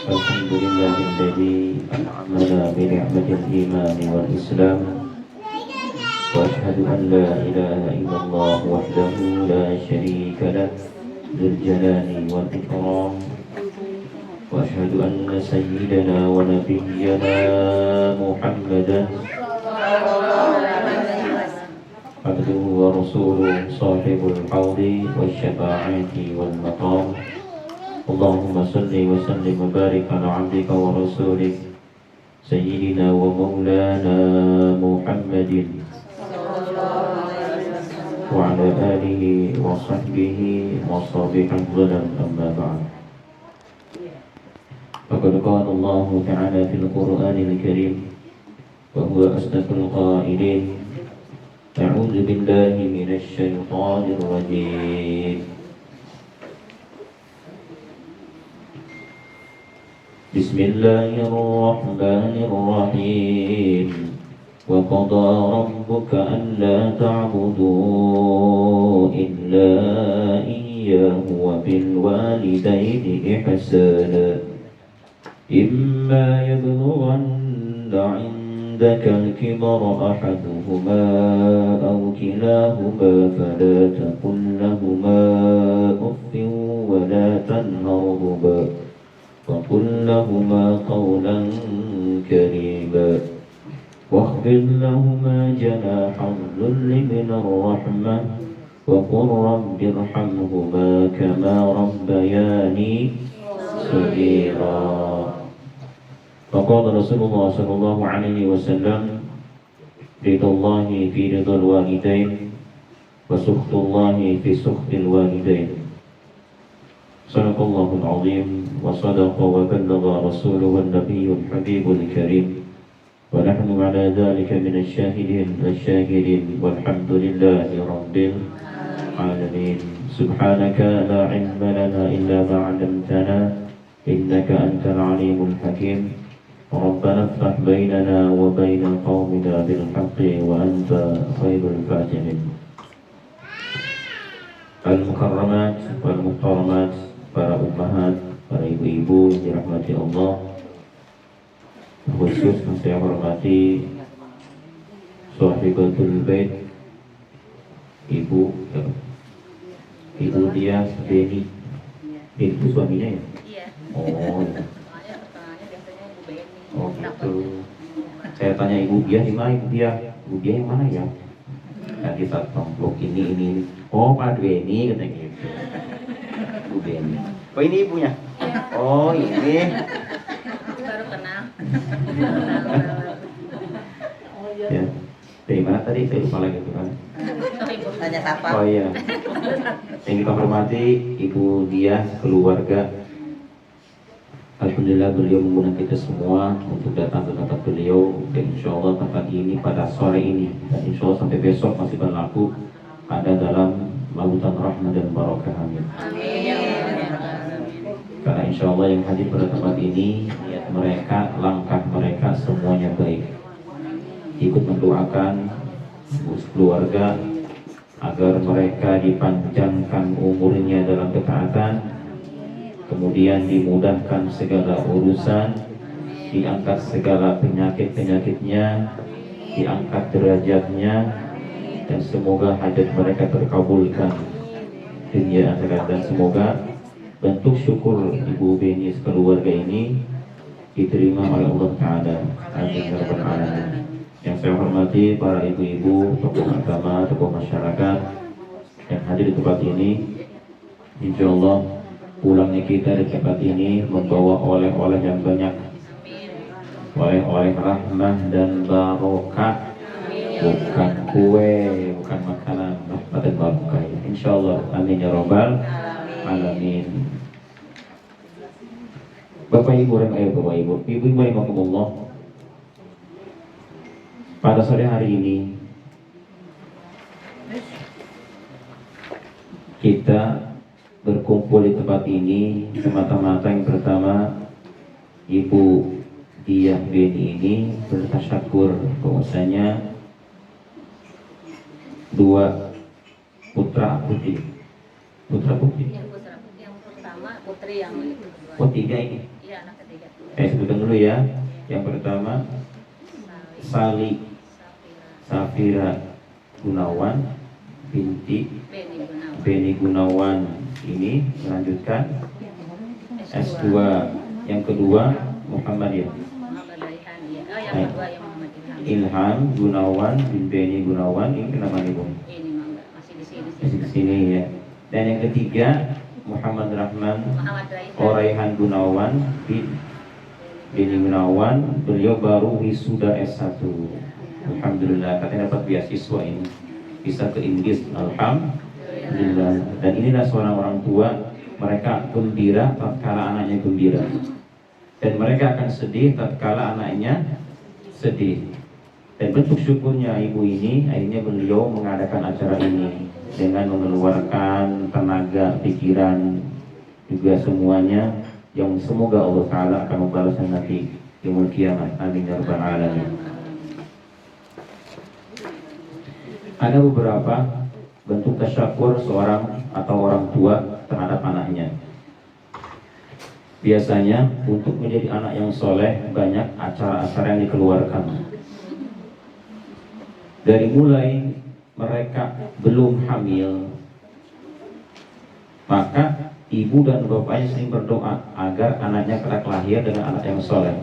الحمد لله الذي أنعمنا بنعمة الإيمان والإسلام وأشهد أن لا إله إلا الله وحده لا شريك له ذو الجلال والإكرام وأشهد أن سيدنا ونبينا محمدا عبده ورسوله صاحب الحوض والشفاعة والمقام اللهم صل وسلم وبارك على عبدك ورسولك سيدنا ومولانا محمد وعلى آله وصحبه وصحبه الظلم أما بعد فقد قال الله تعالى في القرآن الكريم وهو أصدق القائلين أعوذ بالله من الشيطان الرجيم بسم الله الرحمن الرحيم وقضى ربك ألا تعبدوا إلا إياه وبالوالدين إحسانا إما يبلغن عندك الكبر أحدهما أو كلاهما فلا تقل لهما أف ولا تنهرهما وقل لهما قولا كريما واخفض لهما جناح الذل من الرحمة وقل رب ارحمهما كما ربياني صغيرا فقال رسول الله صلى الله عليه وسلم رضا الله في رضا الوالدين وسخط الله في سخط الوالدين صدق الله العظيم وصدق وبلغ رسوله النبي الحبيب الكريم ونحن على ذلك من الشاهدين والحمد لله رب العالمين سبحانك لا علم لنا إلا ما علمتنا إنك أنت العليم الحكيم ربنا افتح بيننا وبين قومنا بالحق وأنت خير الفاتحين المكرمات والمحترمات para ummahat, para ibu-ibu yang dirahmati Allah, khusus yang saya hormati Sahibatul Bait, Ibu dia Beni. Itu suaminya ya? Iya. Oh, ya. Biasanya Ibu Beni. Oh gitu. Saya tanya Ibu dia di mana? Ibu dia yang mana ya? Nanti saat blok ini. Oh Pak Beni katanya gitu. Ibu Beni. Oh ini ibunya? Oh ini. Baru kenal. Ya. Dari mana tadi? Saya lupa lagi tuh kan. Tanya siapa? Oh iya. Yang kita hormati Ibu dia, keluarga. Alhamdulillah beliau menggunakan kita semua untuk datang ke tempat beliau. Dan insya Allah tempat ini pada sore ini dan insya Allah sampai besok masih berlaku ada dalam lautan rahmat dan barakah. Amin. Karena insya Allah yang hadir pada tempat ini niat mereka, langkah mereka semuanya baik. Ikut mendoakan keluarga agar mereka dipanjangkan umurnya dalam ketaatan, kemudian dimudahkan segala urusan, diangkat segala penyakit-penyakitnya, diangkat derajatnya, dan semoga hajat mereka terkabulkan dunia akhirat, dan semoga bentuk syukur Ibu Beni keluarga ini diterima oleh Allah Ta'ala. Amin ya rabbal alamin. Yang saya hormati para ibu-ibu, tokoh agama, tokoh masyarakat yang hadir di tempat ini, insya Allah pulangnya kita di tempat ini membawa oleh-oleh yang banyak, oleh-oleh rahmah dan barokah, bukan kue, bukan makanan, rahmat dan barokah. Insya Allah, amin ya rabbal alamin. Bapak Ibu rahimakumullah. Pada sore hari ini kita berkumpul di tempat ini semata-mata yang pertama Ibu Diah Beni ini bertasyakur bahwasanya dua putra putri Yang pertama putri yang Oh, 3 ini. Iya, anak ketiga. Saya sebutkan dulu ya. Yang pertama Sali, Sali Safira, Safira Gunawan binti Beni Gunawan, Beni Gunawan ini melanjutkan S2. Yang kedua Muhammad ya. Muhammad Raihan, iya. Oh, yang kedua yang Muhammad Ilham. Ilham Gunawan bin Beni Gunawan ini kenapa nih Bu? Ini mah enggak, masih di sini sih. Masih di sini ya. Dan yang ketiga Muhammad Rahman Muhammad Raihan. Oraihan Gunawan bin Beni Gunawan, beliau baru wisuda S1. Alhamdulillah, katanya dapat beasiswa ini. Bisa ke Inggris, alhamdulillah. Dan inilah seorang orang tua, mereka gembira tatkala anaknya gembira. Dan mereka akan sedih tatkala anaknya sedih. Dan bentuk syukurnya ibu ini, akhirnya beliau mengadakan acara ini dengan mengeluarkan tenaga, pikiran, juga semuanya, yang semoga Allah Ta'ala akan membalasnya nanti di yaumul kiamat. Amin ya rabbal alamin. Ada beberapa bentuk tasyakur seorang atau orang tua terhadap anaknya. Biasanya untuk menjadi anak yang soleh banyak acara-acara yang dikeluarkan. Dari mulai mereka belum hamil, maka ibu dan bapaknya sering berdoa agar anaknya kelak lahir dengan anak yang soleh.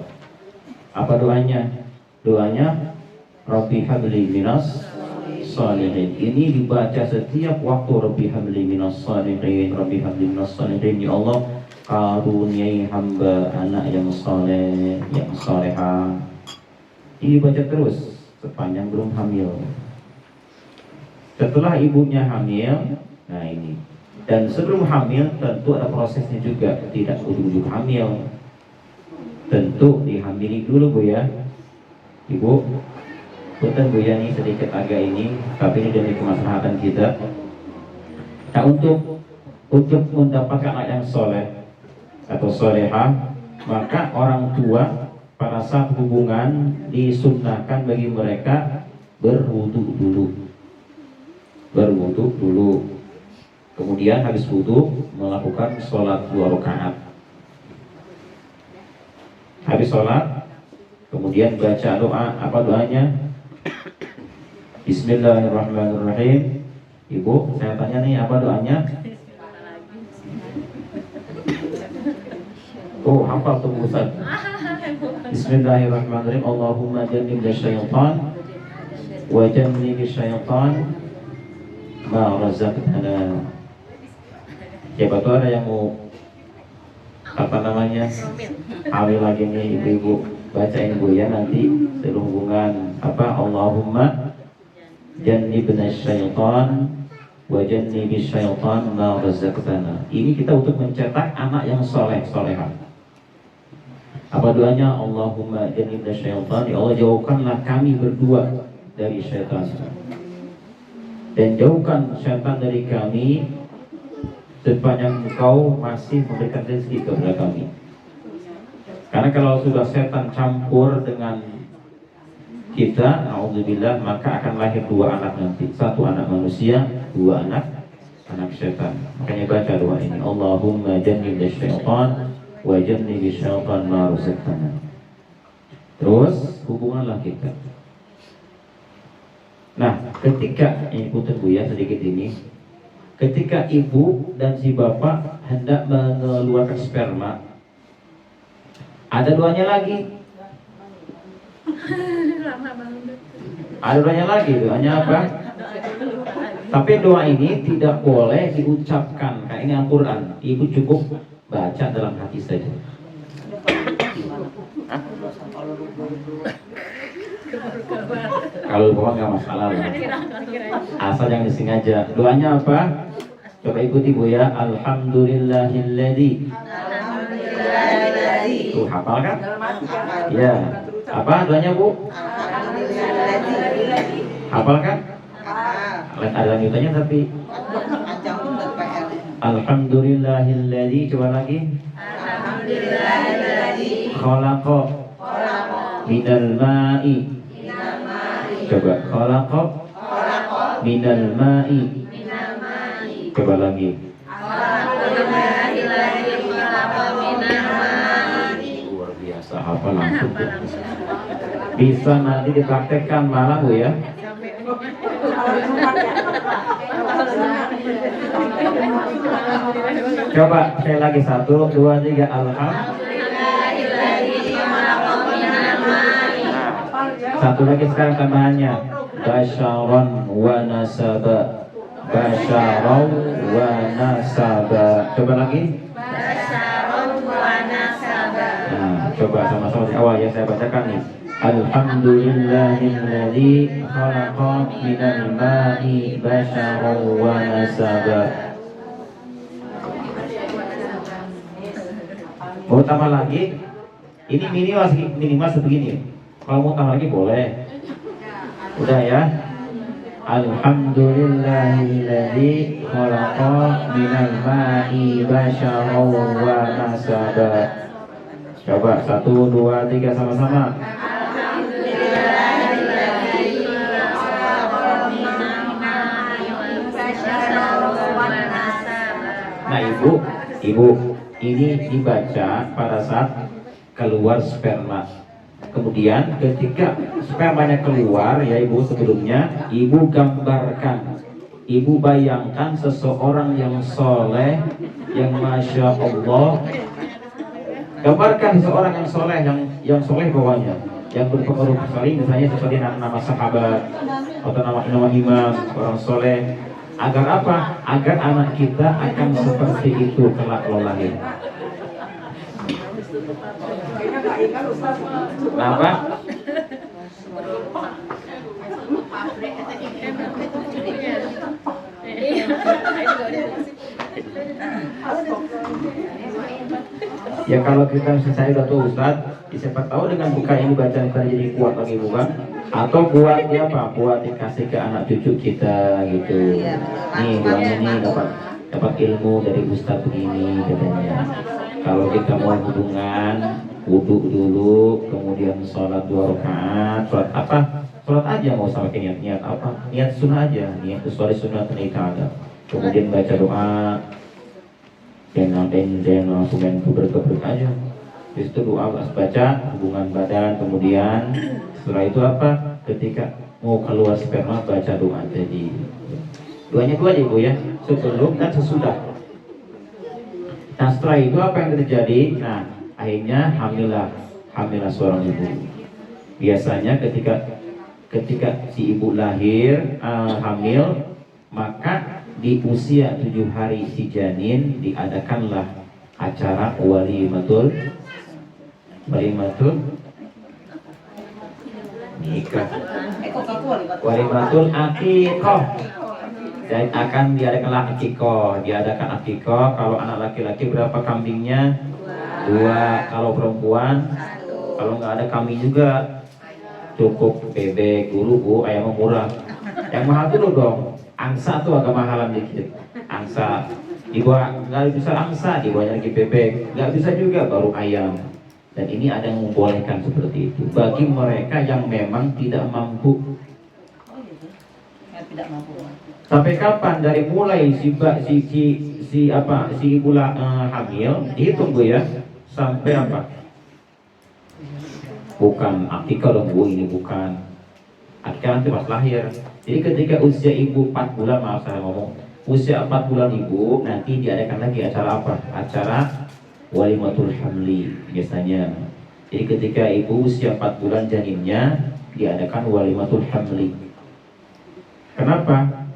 Apa doanya? Doanya Rabbi habli minas salihin. Ini dibaca setiap waktu. Rabbi habli minas salihin, Rabbi habli minas salihin. Ya Allah, karuniai hamba anak yang soleh, yang solehah. Ini dibaca terus sepanjang belum hamil. Setelah ibunya hamil, nah ini. Dan sebelum hamil tentu ada prosesnya juga, tidak ujung-ujung hamil. Tentu dihamili dulu Bu ya. Ibu, punten Bu ya, nih sedikit agak ini, tapi ini demi kemaslahatan kita. Nah, untuk mendapatkan anak yang soleh atau solehah, maka orang tua pada saat hubungan disunnahkan bagi mereka berwudu dulu. Berwudu dulu. Kemudian habis wudu melakukan sholat 2 rakaat. Habis sholat, kemudian baca doa. Apa doanya? Bismillahirrahmanirrahim. Ibu, saya tanya nih, apa doanya? Oh, hafal tuh Ustaz. Bismillahirrahmanirrahim. Allahumma jannibna syaitan wa jannibi syaitan ma razaqtana. Siapa tuh ada yang mau apa namanya ambil lagi nih ibu-ibu, bacain Bu ya nanti sehubungan apa Allahumma jannibna syaitan wa jannibi syaitan ma razaqtana. Ini kita untuk mencetak anak yang soleh solehah. Apa doanya? Allahumma jannibna syaitan, ya Allah jauhkanlah kami berdua dari syaitan, dan jauhkan syaitan dari kami sepanjang Engkau masih memberikan rezeki kepada kami. Karena kalau sudah setan campur dengan kita, naudzubillah, maka akan lahir 2 anak nanti. 1 anak manusia, 2 anak setan. Makanya baca doa ini, Allahumma jannibna syaitan wa jannibi syaitan ma razaqtana. Terus hubunganlah kita. Nah, ketika ini punten Bu ya sedikit ini, ketika ibu dan si bapak hendak mengeluarkan sperma, ada doanya lagi. Ada doanya lagi. Doanya apa? Tapi doa ini tidak boleh diucapkan. Kayak ini Al-Quran. Ibu cukup baca dalam hati saja. Kalau bapak nggak masalah lah. Asal jangan disengaja. Doanya apa? Coba ikuti Bu ya. Alhamdulillahilladzi. Tuh hafal kan? Ya. Apa doanya Bu? Hafal kan? Ada lanjutannya tapi. Alhamdulillahilladzi. Coba lagi. Alhamdulillahilladzi Khalaqa minal ma'i. Coba khalaqa minal ma'i. Coba lagi. Alhamdulillahilladzi khalaqa minal apa-apa langsung. Apa langsung? Bisa nanti dipraktekkan malam Bu ya. Coba sekali lagi 1, 2, 3. Satu lagi sekarang tambahannya. Basyaron wa nasaba. Basyaron wa nasaba. Coba lagi. Basyaron wa nasaba. Nah, coba sama-sama di awal yang saya bacakan nih. Alhamdulillahilladzi khalaqa minal ma'i basyaron wa nasaba. Mau tambah lagi? Ini minimal sebegini. Kalau mau tambah lagi boleh. Udah ya. Alhamdulillahilladzi khalaqa minal ma'i basyaron wa nasaba. Coba 1, 2, 3 sama-sama. Nah ibu, ini dibaca pada saat keluar sperma. Kemudian ketika spermanya keluar ya ibu, sebelumnya ibu gambarkan, ibu bayangkan seseorang yang soleh, yang masya Allah. Gambarkan seseorang yang soleh, yang soleh bawahnya, yang berpengaruh sekali, misalnya seperti nama sahabat atau nama imam, orang soleh. Agar apa? Agar anak kita akan seperti itu kelak lahir. Kenapa? Ya kalau kita saya udah tahu Ustaz, siapa tahu dengan buka ini bacaan kita jadi kuat lagi bukan? Atau buat dia apa? Buat dikasih ke anak cucu kita gitu. Nih doanya nih dapat ilmu dari Ustaz begini katanya. Kalau kita mau hubungan, wudhu dulu, kemudian sholat 2 rakaat. Sholat apa? Sholat aja, mau sama niat apa? Niat sunnah aja, niat sesuai sunnah ada. Kemudian baca doa, dan langsung main keber aja. Terus itu doa baca hubungan badan, kemudian setelah itu apa? Ketika mau keluar sperma baca doa jadi. Doanya 2 aja ibu ya, sebelum dan sesudah. Nah setelah itu apa yang terjadi? Nah akhirnya hamilah seorang ibu. Biasanya ketika si ibu lahir hamil, maka di usia 7 hari si janin diadakanlah acara walimatul nikah, walimatul akikoh. Dan akan diadakan akikoh. Kalau anak laki-laki berapa kambingnya? 2. Kalau perempuan, kalau nggak ada kambing juga cukup bebek dulu ayam murah. Yang mahal dulu dong. Angsa tuh agak mahalan dikit. Angsa dibawa, nggak bisa angsa, dibawanya lagi bebek, nggak bisa juga baru ayam. Dan ini ada yang membolehkan seperti itu bagi mereka yang memang tidak mampu. Sampai kapan? Dari mulai si ibu hamil dihitung Bu ya, sampai apa? Bukan akikah dong Bu, ini bukan akikah nanti pas lahir. Jadi ketika usia ibu 4 bulan, maaf saya ngomong, usia 4 bulan ibu nanti diadakan lagi acara apa? Acara walimatul hamli biasanya. Jadi ketika ibu usia 4 bulan janinnya diadakan walimatul hamli. Kenapa?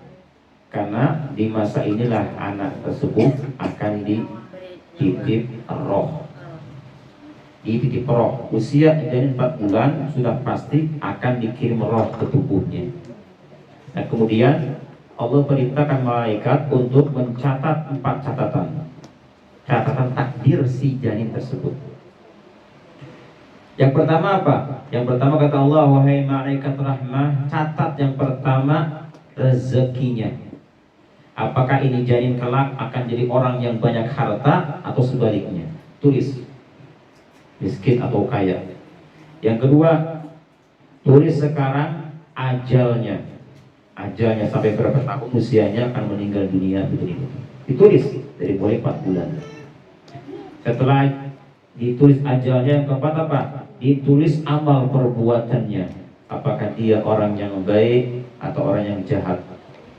Karena di masa inilah anak tersebut akan dititip roh. Dititip roh. Usia janin 4 bulan sudah pasti akan dikirim roh ke tubuhnya. Nah kemudian Allah perintahkan malaikat untuk mencatat 4 catatan. Catatan takdir si janin tersebut. Yang pertama apa? Yang pertama kata Allah, wahai malaikat rahmah, catat yang pertama rezekinya. Apakah ini janin kelak akan jadi orang yang banyak harta atau sebaliknya? Tulis miskin atau kaya. Yang kedua, tulis sekarang ajalnya sampai berapa tahun usianya akan meninggal dunia, begitu. Ditulis dari mulai 4 bulan. Setelah Ditulis ajalnya. Yang keempat apa? Ditulis amal perbuatannya. Apakah dia orang yang baik atau orang yang jahat?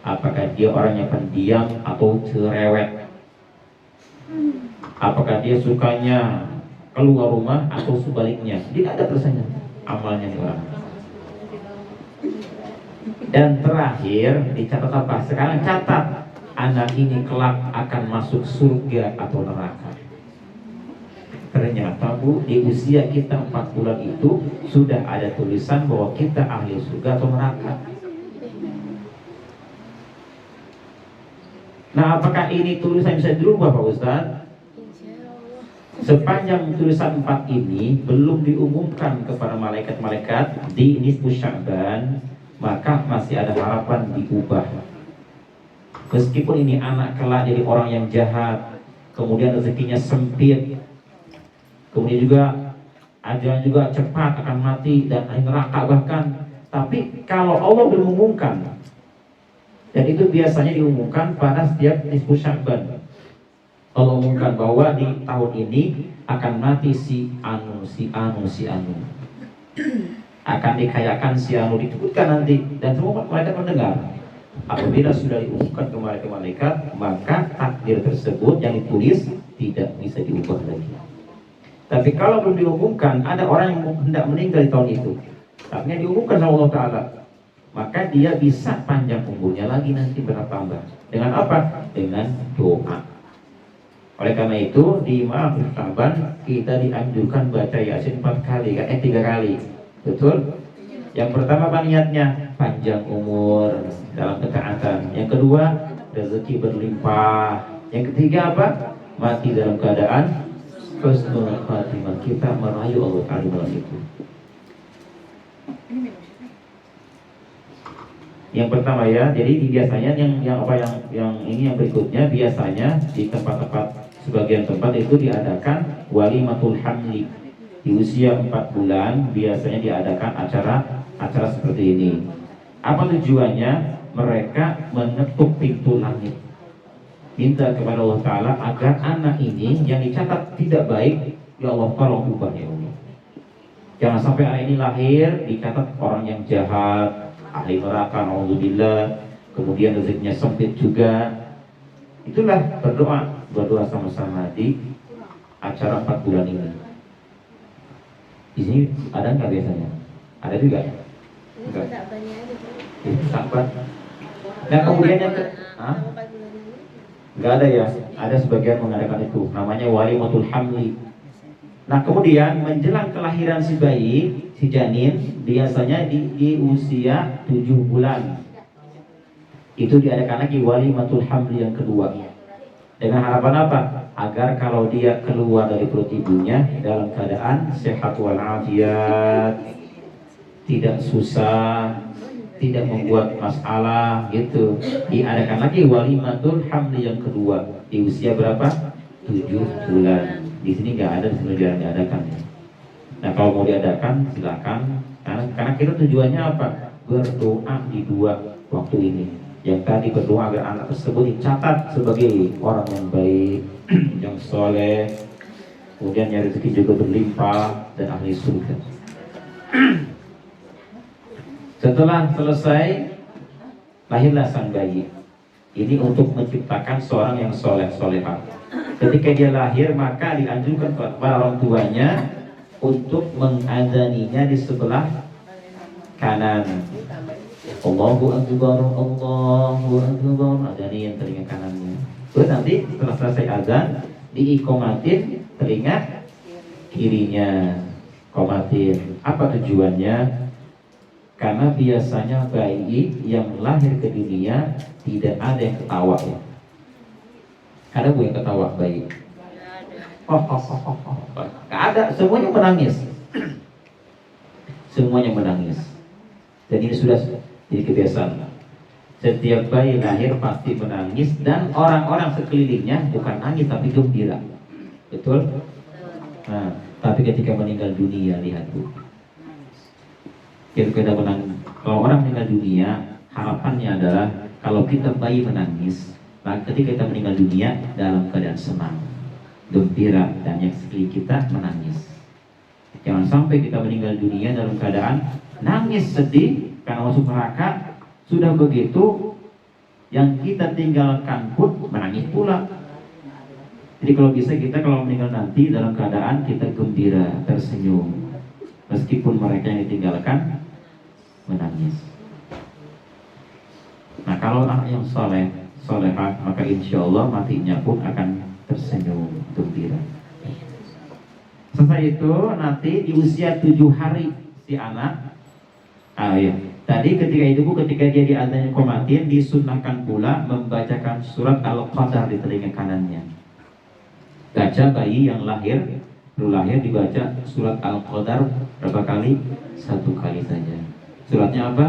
Apakah dia orang yang pendiam atau cerewet? Apakah dia sukanya keluar rumah atau sebaliknya? Tidak ada tulisannya amalnya nih orang. Dan terakhir dicatat apa? Sekarang catat, anak ini kelak akan masuk surga atau neraka. Ternyata Bu, di usia kita 4 bulan itu sudah ada tulisan bahwa kita ahli surga atau neraka. Nah, apakah ini tulisan bisa dirubah Pak Ustadz? Sepanjang tulisan 4 ini belum diumumkan kepada malaikat-malaikat di nisfu Sya'ban, maka masih ada harapan diubah. Meskipun ini anak kelak jadi orang yang jahat, kemudian rezekinya sempit, kemudian juga ajalnya juga cepat akan mati dan neraka bahkan. Tapi kalau Allah belum mengumumkan, dan itu biasanya diumumkan pada setiap nisfu Sya'ban, Allah umumkan bahwa di tahun ini akan mati si anu, akan dikayakan si anu, disebutkan nanti, dan semua malaikat mendengar. Apabila sudah diumumkan ke malaikat, maka takdir tersebut yang ditulis tidak bisa diubah lagi. Tapi kalau belum diumumkan, ada orang yang hendak meninggal di tahun itu, tapi diumumkan sama Allah Ta'ala, maka dia bisa panjang umurnya lagi nanti bertambah. Dengan apa? Dengan doa. Oleh karena itu di Ma'afir Sya'ban kita dianjurkan baca Yasin 4 kali, 3 kali. Betul? Yang pertama apa niatnya? Panjang umur dalam ketaatan. Yang kedua, rezeki berlimpah. Yang ketiga apa? Mati dalam keadaan husnul khatimah. Kita merayu Allah Ta'ala dalam itu. Yang pertama ya, jadi biasanya yang berikutnya biasanya di tempat-tempat, sebagian tempat itu diadakan walimatul hamli. Di usia 4 bulan biasanya diadakan acara seperti ini. Apa tujuannya? Mereka mengetuk pintu langit, minta kepada Allah Ta'ala agar anak ini yang dicatat tidak baik, ya Allah tolong ubah ya Allah. Jangan sampai anak ini lahir dicatat orang yang jahat, ahli neraka, naudzubillah, kemudian rezekinya sempit juga. Itulah berdoa sama-sama di acara 4 bulan ini. Di sini ada nggak biasanya? Ada juga? Enggak. Sabar. Nah kemudian yang nggak ada ya? Ada sebagian mengadakan itu. Namanya walimatul hamli. Nah kemudian menjelang kelahiran si bayi, si janin, biasanya di usia 7 bulan itu diadakan lagi walimatul hamli yang kedua. Dengan harapan apa? Agar kalau dia keluar dari perut ibunya dalam keadaan sehat walafiat, tidak susah, tidak membuat masalah gitu. Diadakan lagi walimatul hamli yang kedua di usia berapa? 7 bulan. Di sini nggak ada, di sini jarang diadakan. Nah kalau mau diadakan silakan. Karena kita tujuannya apa? Berdoa di 2 waktu ini. Yang tadi berdoa agar anak tersebut dicatat sebagai orang yang baik, yang soleh, kemudian yang rezeki juga berlimpah dan ahli surga. Setelah selesai, lahirlah sang bayi. Ini untuk menciptakan seorang yang soleh-solehah. Ketika dia lahir, maka dianjurkan kepada orang tuanya untuk mengazaninya di sebelah kanan. Allahu Akbar, Allahu Akbar. Azani yang telinga kanannya. Terus nanti setelah selesai azan, diikomatin telinga kirinya. Komatin. Apa tujuannya? Karena biasanya bayi yang lahir ke dunia tidak ada yang ketawa ya. Ada bu yang ketawa bayi? Gak ada, semuanya menangis. Semuanya menangis. Dan ini sudah jadi kebiasaan. Setiap bayi lahir pasti menangis, dan orang-orang sekelilingnya bukan nangis tapi gembira. Betul? Nah, tapi ketika meninggal dunia, lihat bu. Kalau orang meninggal dunia, harapannya adalah kalau kita bayi menangis, maka ketika kita meninggal dunia dalam keadaan senang. gembira, dan yang sekeliling kita menangis. Jangan sampai kita meninggal dunia dalam keadaan nangis sedih karena masuk neraka. Sudah begitu, yang kita tinggalkan pun menangis pula. Jadi kalau bisa kita kalau meninggal nanti dalam keadaan kita gembira, tersenyum, meskipun mereka yang ditinggalkan menangis. Nah kalau anak yang solehah, maka insya Allah matinya pun akan tersenyum, gembira. Setelah itu nanti di usia 7 hari si anak, tadi ketika dia diazan qomatin, disunahkan pula membacakan surat Al-Qadar di telinga kanannya. Baca bayi yang baru lahir dibaca surat Al-Qadar berapa kali? 1 kali saja. Suratnya apa?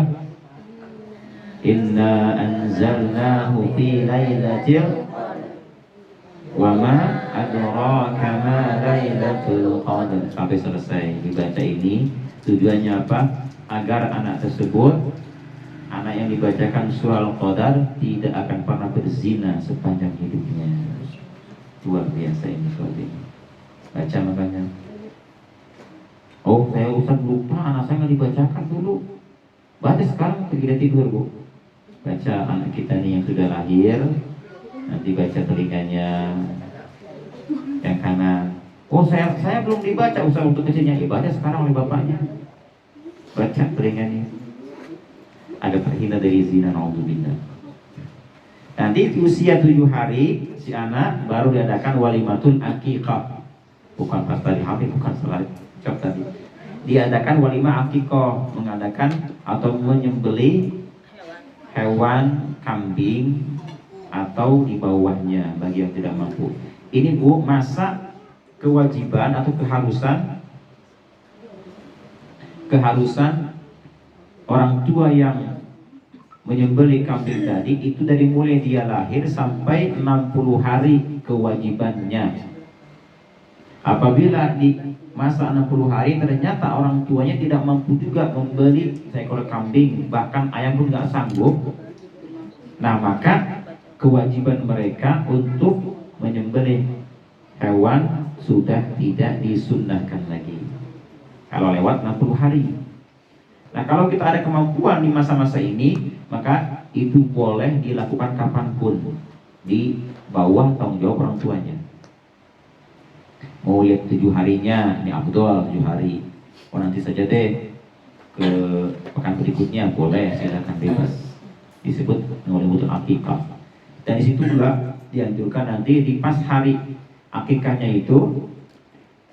Inna anzalnahu fi lailatul wa ma adraka ma lailatul qadar. Sampai selesai dibaca ini. Tujuannya apa? Agar anak tersebut, anak yang dibacakan surah Al-Qadar, tidak akan pernah berzina sepanjang hidupnya. Luar biasa ini surat ini. Baca makanya. Oh, saya Ustaz lupa, anak saya nggak dibacakan dulu. Baca sekarang ketika tidur, Bu. Baca anak kita nih yang sudah lahir, nanti baca telinganya yang kanan. Oh, saya belum dibaca Ustaz untuk kecilnya. Baca sekarang oleh bapaknya. Baca telinganya. Agak terhindar dari zina, naudzubillah. Nanti di usia 7 hari si anak baru diadakan walimatul aqiqah. Bukan pas tadi hamil, bukan salah cok tadi. Diadakan walimah aqiqah, mengadakan atau menyembelih hewan kambing atau di bawahnya bagi yang tidak mampu. Ini Bu, masa kewajiban atau keharusan orang tua yang menyembelih kambing tadi itu dari mulai dia lahir sampai 60 hari kewajibannya. Apabila di masa 60 hari ternyata orang tuanya tidak mampu juga membeli seekor kambing, bahkan ayam pun nggak sanggup, nah maka kewajiban mereka untuk menyembelih hewan sudah tidak disunnahkan lagi kalau lewat 60 hari. Nah kalau kita ada kemampuan di masa-masa ini, maka itu boleh dilakukan kapanpun, di bawah tanggung jawab orang tuanya. Mau lihat 7 harinya, ini Abdul 7 hari. Oh nanti saja deh, ke pekan berikutnya boleh, silakan bebas. Disebut walimatul aqiqah. Dan di situ juga dianjurkan nanti di pas hari akikahnya itu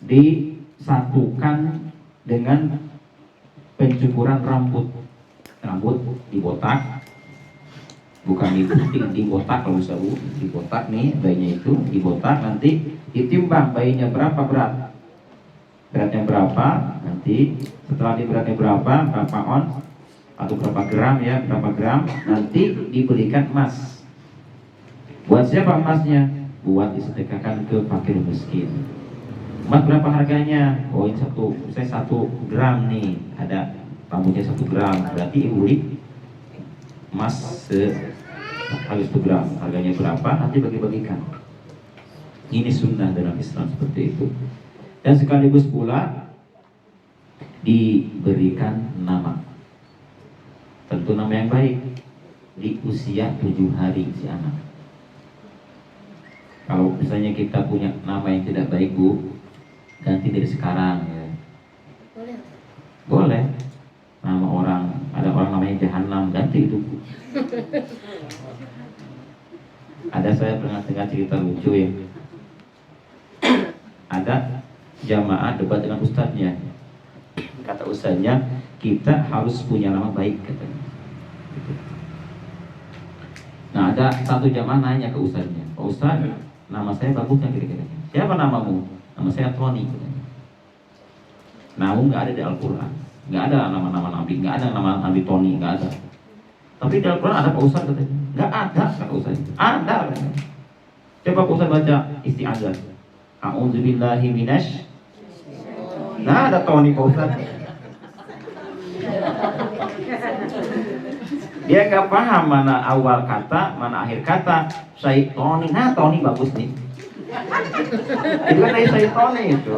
disatukan dengan pencukuran rambut dibotak, bukan dibotak kalau bisa Bu, dibotak nih bayinya itu dibotak, nanti ditimbang bayinya berapa beratnya berapa, nanti setelah beratnya berapa on atau berapa gram, nanti dibelikan emas. Buat siapa emasnya? Buat disedekahkan ke fakir miskin. Emas berapa harganya? Oh ini 1 gram nih, ada rambutnya 1 gram, berarti ibu beli emas harga 1 gram, harganya berapa, nanti bagi-bagikan. Ini sunnah dalam Islam seperti itu. Dan sekaligus pula diberikan nama, tentu nama yang baik di usia 7 hari si anak. Kalau misalnya kita punya nama yang tidak baik Bu, ganti dari sekarang ya. Boleh. Nama orang, ada orang namanya Jahanam, ganti itu. Ada saya pernah dengar cerita lucu ya. Ada jamaah debat dengan ustadznya. Kata ustadznya, kita harus punya nama baik katanya. Nah ada satu jamaah nanya ke ustadznya, Pak Ustadz, nama saya bagus nggak kira-kira? Siapa namamu? Nama saya Tony. Namun nggak ada di Al-Quran, nggak ada nama-nama Nabi, nggak ada nama Nabi Tony, nggak ada. Tapi di Al-Quran ada Pak Ustadz katanya. Nggak ada kata Ustadz. Ada katanya. Coba Pak Ustadz baca isti'adzah. A'udzubillahi minasy. Nah ada Tony Pak Ustadz. Dia nggak paham mana awal kata, mana akhir kata. Saya Tony, nah Tony bagus nih. Itu kan dari syaitannya itu.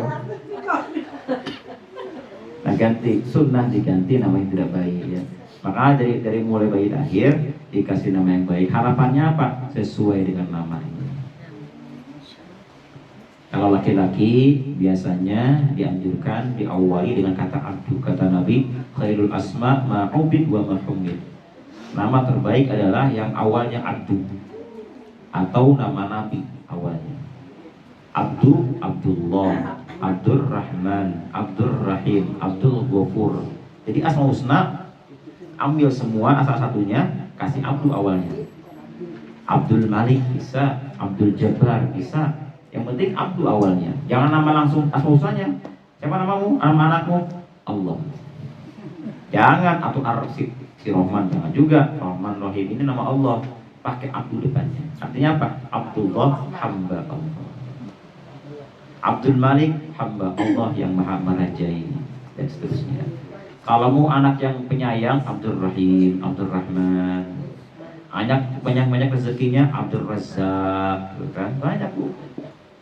Nah ganti, sunnah diganti nama yang tidak baik ya. Maka dari mulai bayi lahir dikasih nama yang baik. Harapannya apa? Sesuai dengan namanya. Kalau laki-laki biasanya dianjurkan diawali dengan kata abdu. Kata Nabi, khairul asma ma'ubid wa ma'humid. Nama terbaik adalah yang awalnya abdu atau nama Nabi awalnya. Abdu, Abdullah, Abdur Rahman, Abdur Rahim, Abdul Ghafur. Jadi asma husna ambil semua asal satunya, kasih abdu awalnya. Abdul Malik bisa, Abdul Jabbar bisa. Yang penting abdu awalnya. Jangan nama langsung asma husnanya. Siapa namamu? Nama anakmu? Allah. Jangan atau Ar-Rasid, si Rahman, jangan juga. Rahman Rahim ini nama Allah, pakai abdu depannya. Artinya apa? Abdullah, hamba Allah. Abdul Malik, hamba Allah yang maha merajai, dan seterusnya. Kalau mau anak yang penyayang, Abdul Rahim, Abdul Rahman. Anak banyak rezekinya, Abdul Razak, kan? Banyak bu.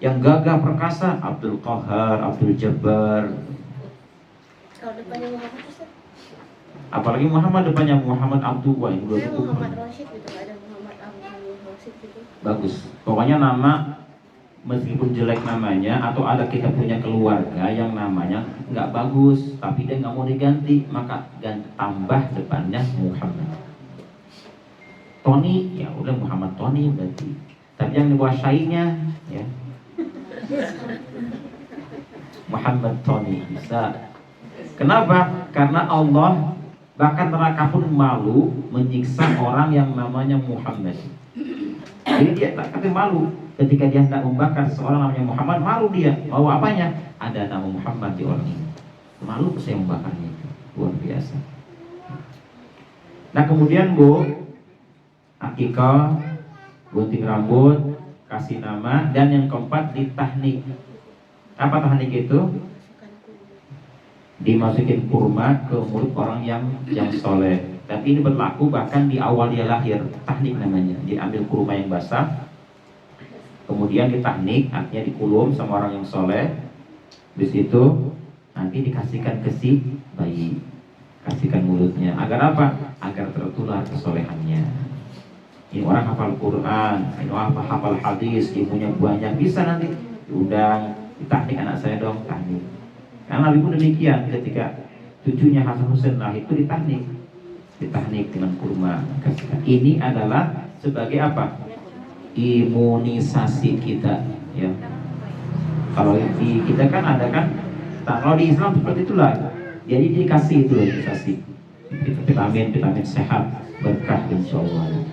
Yang gagah perkasa, Abdul Qahar, Abdul Jabbar. Kalau depannya Muhammad Ustaz? Apalagi Muhammad depannya Muhammad Abdul, wah ini Saya Muhammad Rashid gitu, ada Muhammad Abdul Rashid gitu. bagus. Pokoknya nama meskipun jelek namanya atau ada kita punya keluarga yang namanya nggak bagus tapi dia nggak mau diganti, maka tambah depannya Muhammad. Tony, ya udah Muhammad Tony berarti. Tapi yang dikuasainya ya Muhammad Tony bisa. Kenapa? Karena Allah bahkan neraka pun malu menyiksa orang yang namanya Muhammad. Jadi dia tak kata malu ketika dia hendak membakar seorang namanya Muhammad, malu dia. Mau apanya? Ada nama Muhammad di orang ini. Malu saya membakarnya itu. Luar biasa. Nah kemudian bu, akikah, gunting rambut, kasih nama, dan yang keempat ditahnik. Apa tahnik itu? Dimasukin kurma ke mulut orang yang soleh. Tapi ini berlaku bahkan di awal dia lahir. Tahnik namanya. Diambil kurma yang basah, kemudian ditahnik, artinya dikulum sama orang yang soleh. Di situ nanti dikasihkan ke si bayi, kasihkan mulutnya. Agar apa? Agar tertular kesolehannya. Ini orang hafal Quran, ini orang hafal hadis, ilmunya banyak, bisa nanti diundang, ditahnik anak saya dong, tahnik. Karena Nabi pun demikian ketika cucunya Hasan Husain lahir itu ditahnik dengan kurma. Ini adalah sebagai apa? Imunisasi kita, ya. Kalau di kita kan ada kan, kalau di Islam seperti itulah. Jadi dikasih itu imunisasi, vitamin sehat, berkah insyaallah.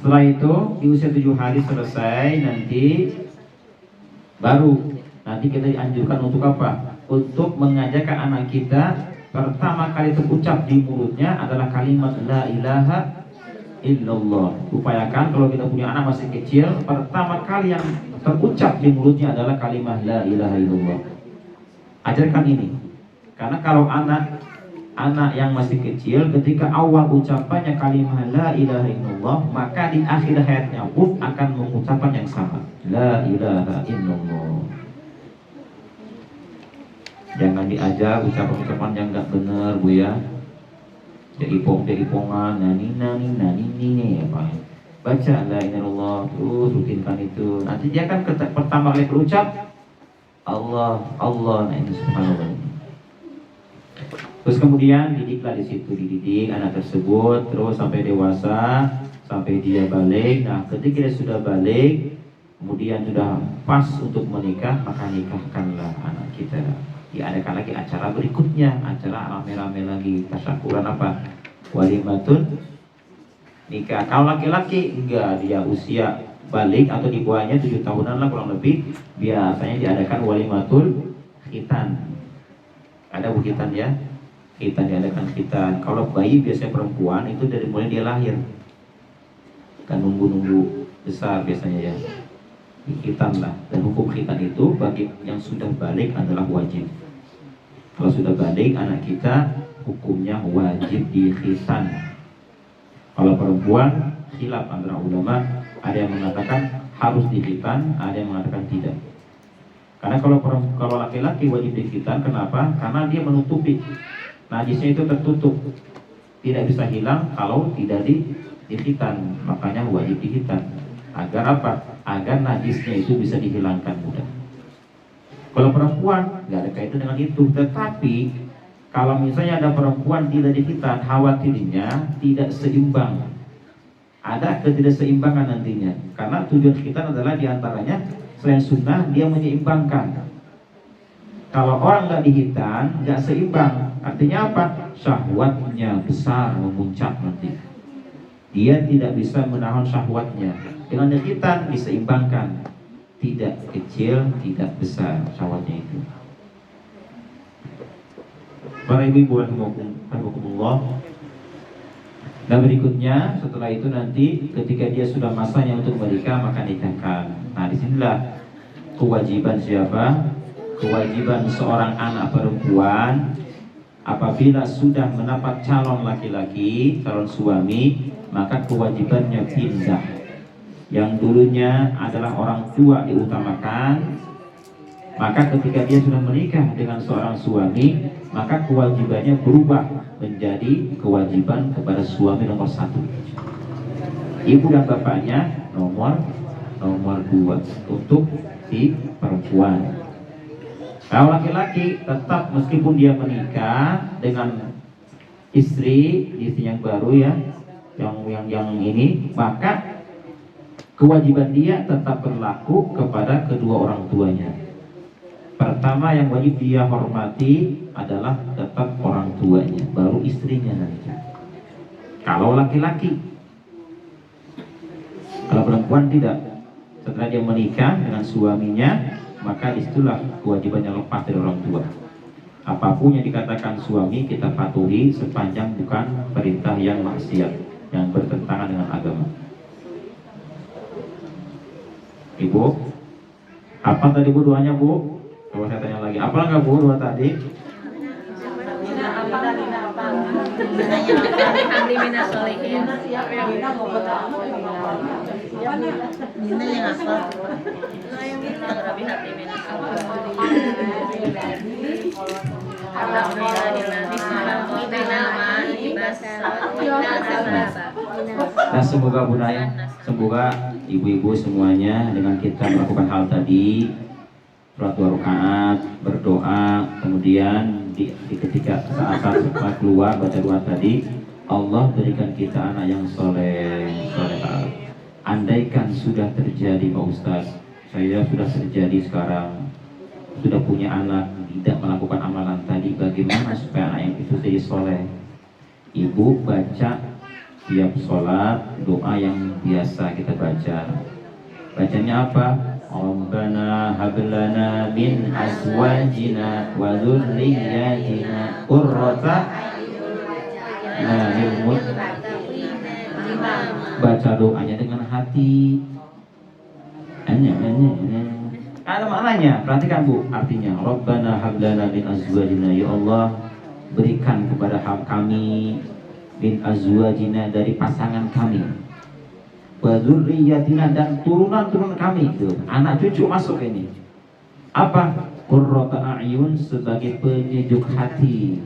Setelah itu di usia 7 hari selesai nanti baru nanti kita dianjurkan untuk apa? Untuk mengajarkan anak kita pertama kali terucap di mulutnya adalah kalimat la ilaha illallah. Upayakan kalau kita punya anak masih kecil, pertama kali yang terucap di mulutnya adalah kalimat la ilaha illallah. Ajarkan ini. Karena kalau anak yang masih kecil ketika awal ucapannya kalimat la ilaha illallah, maka di akhir hayatnya pun akan mengucapkan yang sama, la ilaha illallah. Jangan diajar ucapan-ucapan yang enggak benar bu ya. Deipongan, nani ya Pak. Baca la ilaha illallah, terus rutinkan itu. Nanti dia kan pertama kali berucap Allah, nah ini subhanallah. Terus kemudian didiklah di situ, dididik anak tersebut terus sampai dewasa, sampai dia balik. Nah, ketika dia sudah balik, kemudian sudah pas untuk menikah, maka nikahkanlah anak kita. Diadakan lagi acara berikutnya, acara rame-rame lagi, tasyakuran apa? Walimatun nikah. Kalau laki-laki enggak, dia usia balik atau di bawahnya 7 tahunan lah kurang lebih, biasanya diadakan walimatul khitan. Ada bu khitan ya? Khitan diadakan khitan. Kalau bayi biasanya perempuan itu dari mulai dia lahir kan nunggu besar biasanya ya, khitan lah. Dan hukum khitan itu bagi yang sudah balik adalah wajib. Kalau sudah balik anak kita hukumnya wajib di khitan. Kalau perempuan khilaf antara ulama, ada yang mengatakan harus dihitan, ada yang mengatakan tidak. Karena kalau laki-laki wajib dihitan, kenapa? Karena dia menutupi, najisnya itu tertutup, tidak bisa hilang kalau tidak dihitan, makanya wajib dihitan. Agar apa? Agar najisnya itu bisa dihilangkan mudah. Kalau perempuan nggak ada kaitan dengan itu, tetapi kalau misalnya ada perempuan tidak dihitan, khawatirnya tidak seimbang. Ada ketidakseimbangan nantinya. Karena tujuan khitan adalah diantaranya selain sunnah dia menyeimbangkan. Kalau orang nggak dihitan, nggak seimbang. Artinya apa? Syahwatnya besar, memuncak nanti. Dia tidak bisa menahan syahwatnya. Dengan dihitan diseimbangkan. Tidak kecil, tidak besar syahwatnya itu. Para ibu-ibu rahimakumullah. Dan berikutnya setelah itu nanti ketika dia sudah masanya untuk menikah maka nikahkan. Nah disinilah kewajiban siapa? Kewajiban seorang anak perempuan apabila sudah mendapat calon laki-laki, calon suami, maka kewajibannya pindah. Yang dulunya adalah orang tua diutamakan, maka ketika dia sudah menikah dengan seorang suami, maka kewajibannya berubah menjadi kewajiban kepada suami nomor 1. Ibu dan bapaknya nomor 2 untuk si perempuan. Kalau laki-laki tetap meskipun dia menikah dengan istri yang baru ya, yang ini, maka kewajiban dia tetap berlaku kepada kedua orang tuanya. Pertama yang wajib dia hormati adalah tetap orang tuanya, baru istrinya nanti. Kalau laki-laki, kalau perempuan tidak. Setelah dia menikah dengan suaminya, maka disitulah kewajibannya lepas dari orang tua. Apapun yang dikatakan suami kita patuhi sepanjang bukan perintah yang maksiat, yang bertentangan dengan agama. Ibu, apa tadi Bu doanya Bu? Coba saya tanya lagi, apa enggak Bu doa tadi? Dan semoga Bunaya, semoga ibu-ibu semuanya dengan kita melakukan hal tadi, sholat 2 rakaat, berdoa, kemudian di ketika saat setelah keluar baca doa tadi, Allah berikan kita anak yang soleh. Andaikan sudah terjadi Pak Ustaz, saya sudah terjadi sekarang, sudah punya anak tidak melakukan amalan tadi, bagaimana supaya anak yang itu jadi soleh? Ibu baca tiap sholat doa yang biasa kita baca. Bacanya apa? Rabbana hablana min azwajina wa dzurriyyatina qurrata a'yun. Baca doanya dengan hati. Ada maknanya, perhatikan Bu, artinya Rabbana hablana min azwajina, ya Allah berikan kepada kami min azwajina, dari pasangan kami, wa dzurriyyatina, dan turunan-turunan kami itu, anak cucu masuk ini. Apa? Qurrata a'yun, sebagai penyejuk hati.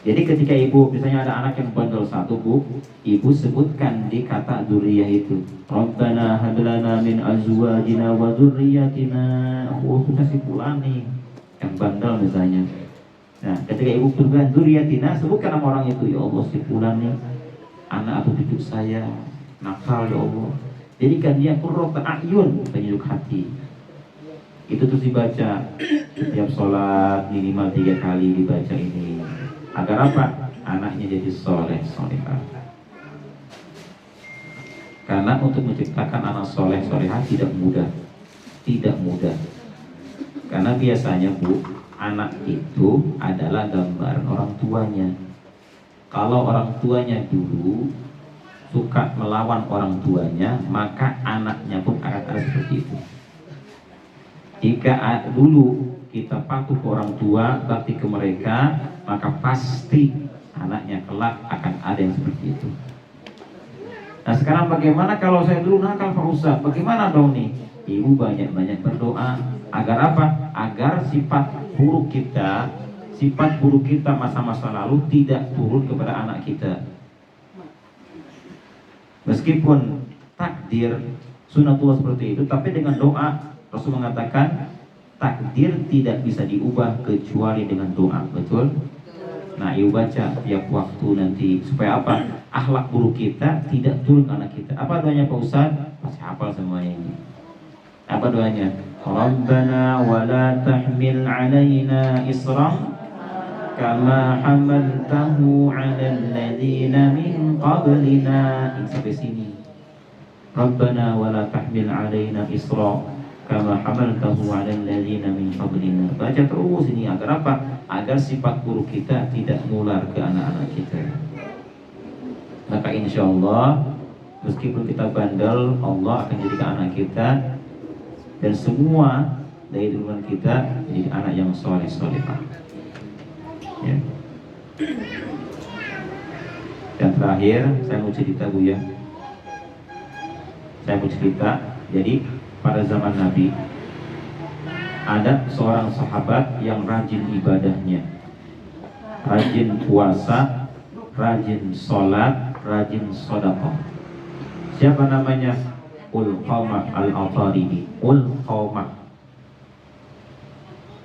Jadi ketika ibu misalnya ada anak yang bandel 1 Bu, ibu sebutkan di kata dzurriyyah itu, Rabbana hablana min azwajina wa dzurriyyatina. Oh, sudah si fulan nih yang bandel misalnya. Nah, ketika ibu sebutkan dzurriyyatina, sebutkan nama orang itu, ya Allah si fulan nih anak atau cucu saya nakal, ya Allah. Jadikan dia qurrata a'yun, penyejuk hati. Itu terus dibaca setiap sholat, minimal 3 kali dibaca ini. Agar apa? Anaknya jadi soleh, solehah. Karena untuk menciptakan anak soleh, solehah tidak mudah. Tidak mudah. Karena biasanya Bu, anak itu adalah gambaran orang tuanya. Kalau orang tuanya dulu suka melawan orang tuanya, maka anaknya pun akan ada seperti itu. Jika dulu kita patuh ke orang tua, bakti ke mereka, maka pasti anaknya kelak akan ada yang seperti itu. Nah sekarang bagaimana kalau saya dulu nakal Pak Ustaz? Bagaimana dong nih? Ibu banyak-banyak berdoa. Agar apa? Agar sifat buruk kita masa-masa lalu tidak turun kepada anak kita. Meskipun takdir sunatullah seperti itu, tapi dengan doa Rasul mengatakan takdir tidak bisa diubah kecuali dengan doa. Betul? Nah, ibu baca tiap waktu nanti supaya apa? Akhlak buruk kita tidak turun ke anak kita. Apa doanya Pak Ustaz? Masih hafal semuanya ini. Apa doanya? Rabbana wa la tahmil alaina isran kama hamaltahu 'alal ladzina min qablina. Sampai sini. Rabbana wa la tahmil alaina isran kama hamaltahu 'alal ladzina min qablina. Baca terus ini agar apa? Agar sifat buruk kita tidak nular ke anak-anak kita. Maka insya Allah meskipun kita bandel, Allah akan jadikan anak kita dan semua dari turunan kita jadi anak yang soleh-solehah. Ya. Dan terakhir saya mau cerita Bu ya. Saya mau cerita. Jadi pada zaman Nabi ada seorang sahabat yang rajin ibadahnya, rajin puasa, rajin sholat, rajin sedekah. Siapa namanya? Ulqamah al-Ataribi. Ulqamah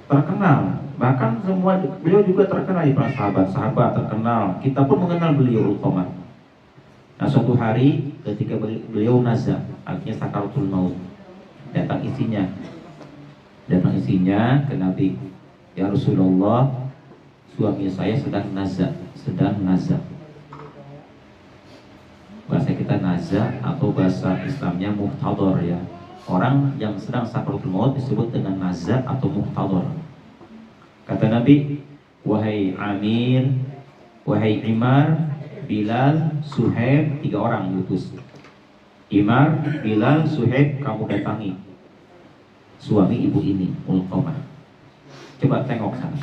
terkenal, bahkan semua beliau juga terkenal di para sahabat terkenal. Kita pun mengenal beliau Ulqamah. Nah suatu hari ketika beliau nazar, artinya sakaratul maut, datang isinya ke Nabi, ya Rasulullah, suami saya sedang nazar. Bahasa kita nazar atau bahasa Islamnya muhtador ya. Orang yang sedang sakaratul maut disebut dengan nazar atau muhtador. Kata Nabi, wahai Amir, wahai Imar, Bilal, Suhaib, 3 orang diutus. Imar, Bilal, Suhaib, kamu datangi suami ibu ini, Ulqamah. Coba tengok sana.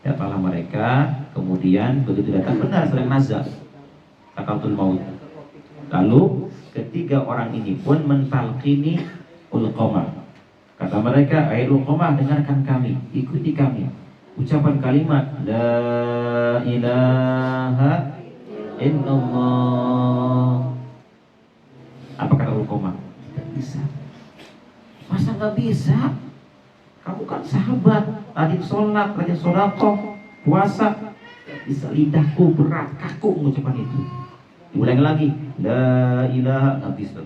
Datanglah mereka, kemudian begitu datang benar sedang nazar, sakaratul maut. Lalu ketiga orang ini pun mentalqini Ulqamah. Kata mereka, "Hai Ulqamah, dengarkan kami, ikuti kami. Ucapan kalimat la ilaha illallah." Apa kata Ulqamah? Tidak bisa. Masa nggak bisa? Kamu kan sahabat, rajin sholat, rajin sedekah, puasa. Bisa, lidahku berat, kaku mengucapkan itu. Diulangi lagi, la ilaha, nggak bisa.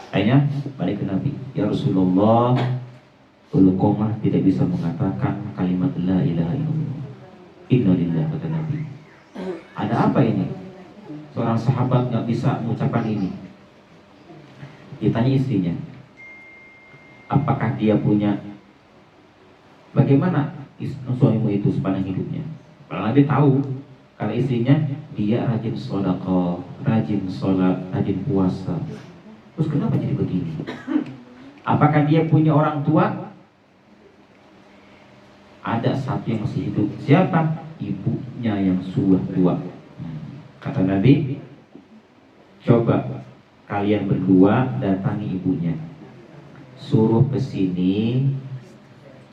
Akhirnya balik ke Nabi, ya Rasulullah, Ulqamah tidak bisa mengatakan kalimat la ilaha illallah. Innalillah, kata Nabi. Ada apa ini? Seorang sahabat nggak bisa mengucapkan ini. Ditanya istrinya, apakah dia punya, bagaimana suamimu itu sepanjang hidupnya? Karena Nabi tahu kalau istrinya dia rajin sedekah, rajin sholat, rajin puasa. Terus kenapa jadi begini? Apakah dia punya orang tua? Ada satu yang masih hidup. Siapa? Ibunya yang sudah tua. Kata Nabi, coba kalian berdua datangi ibunya, suruh ke sini.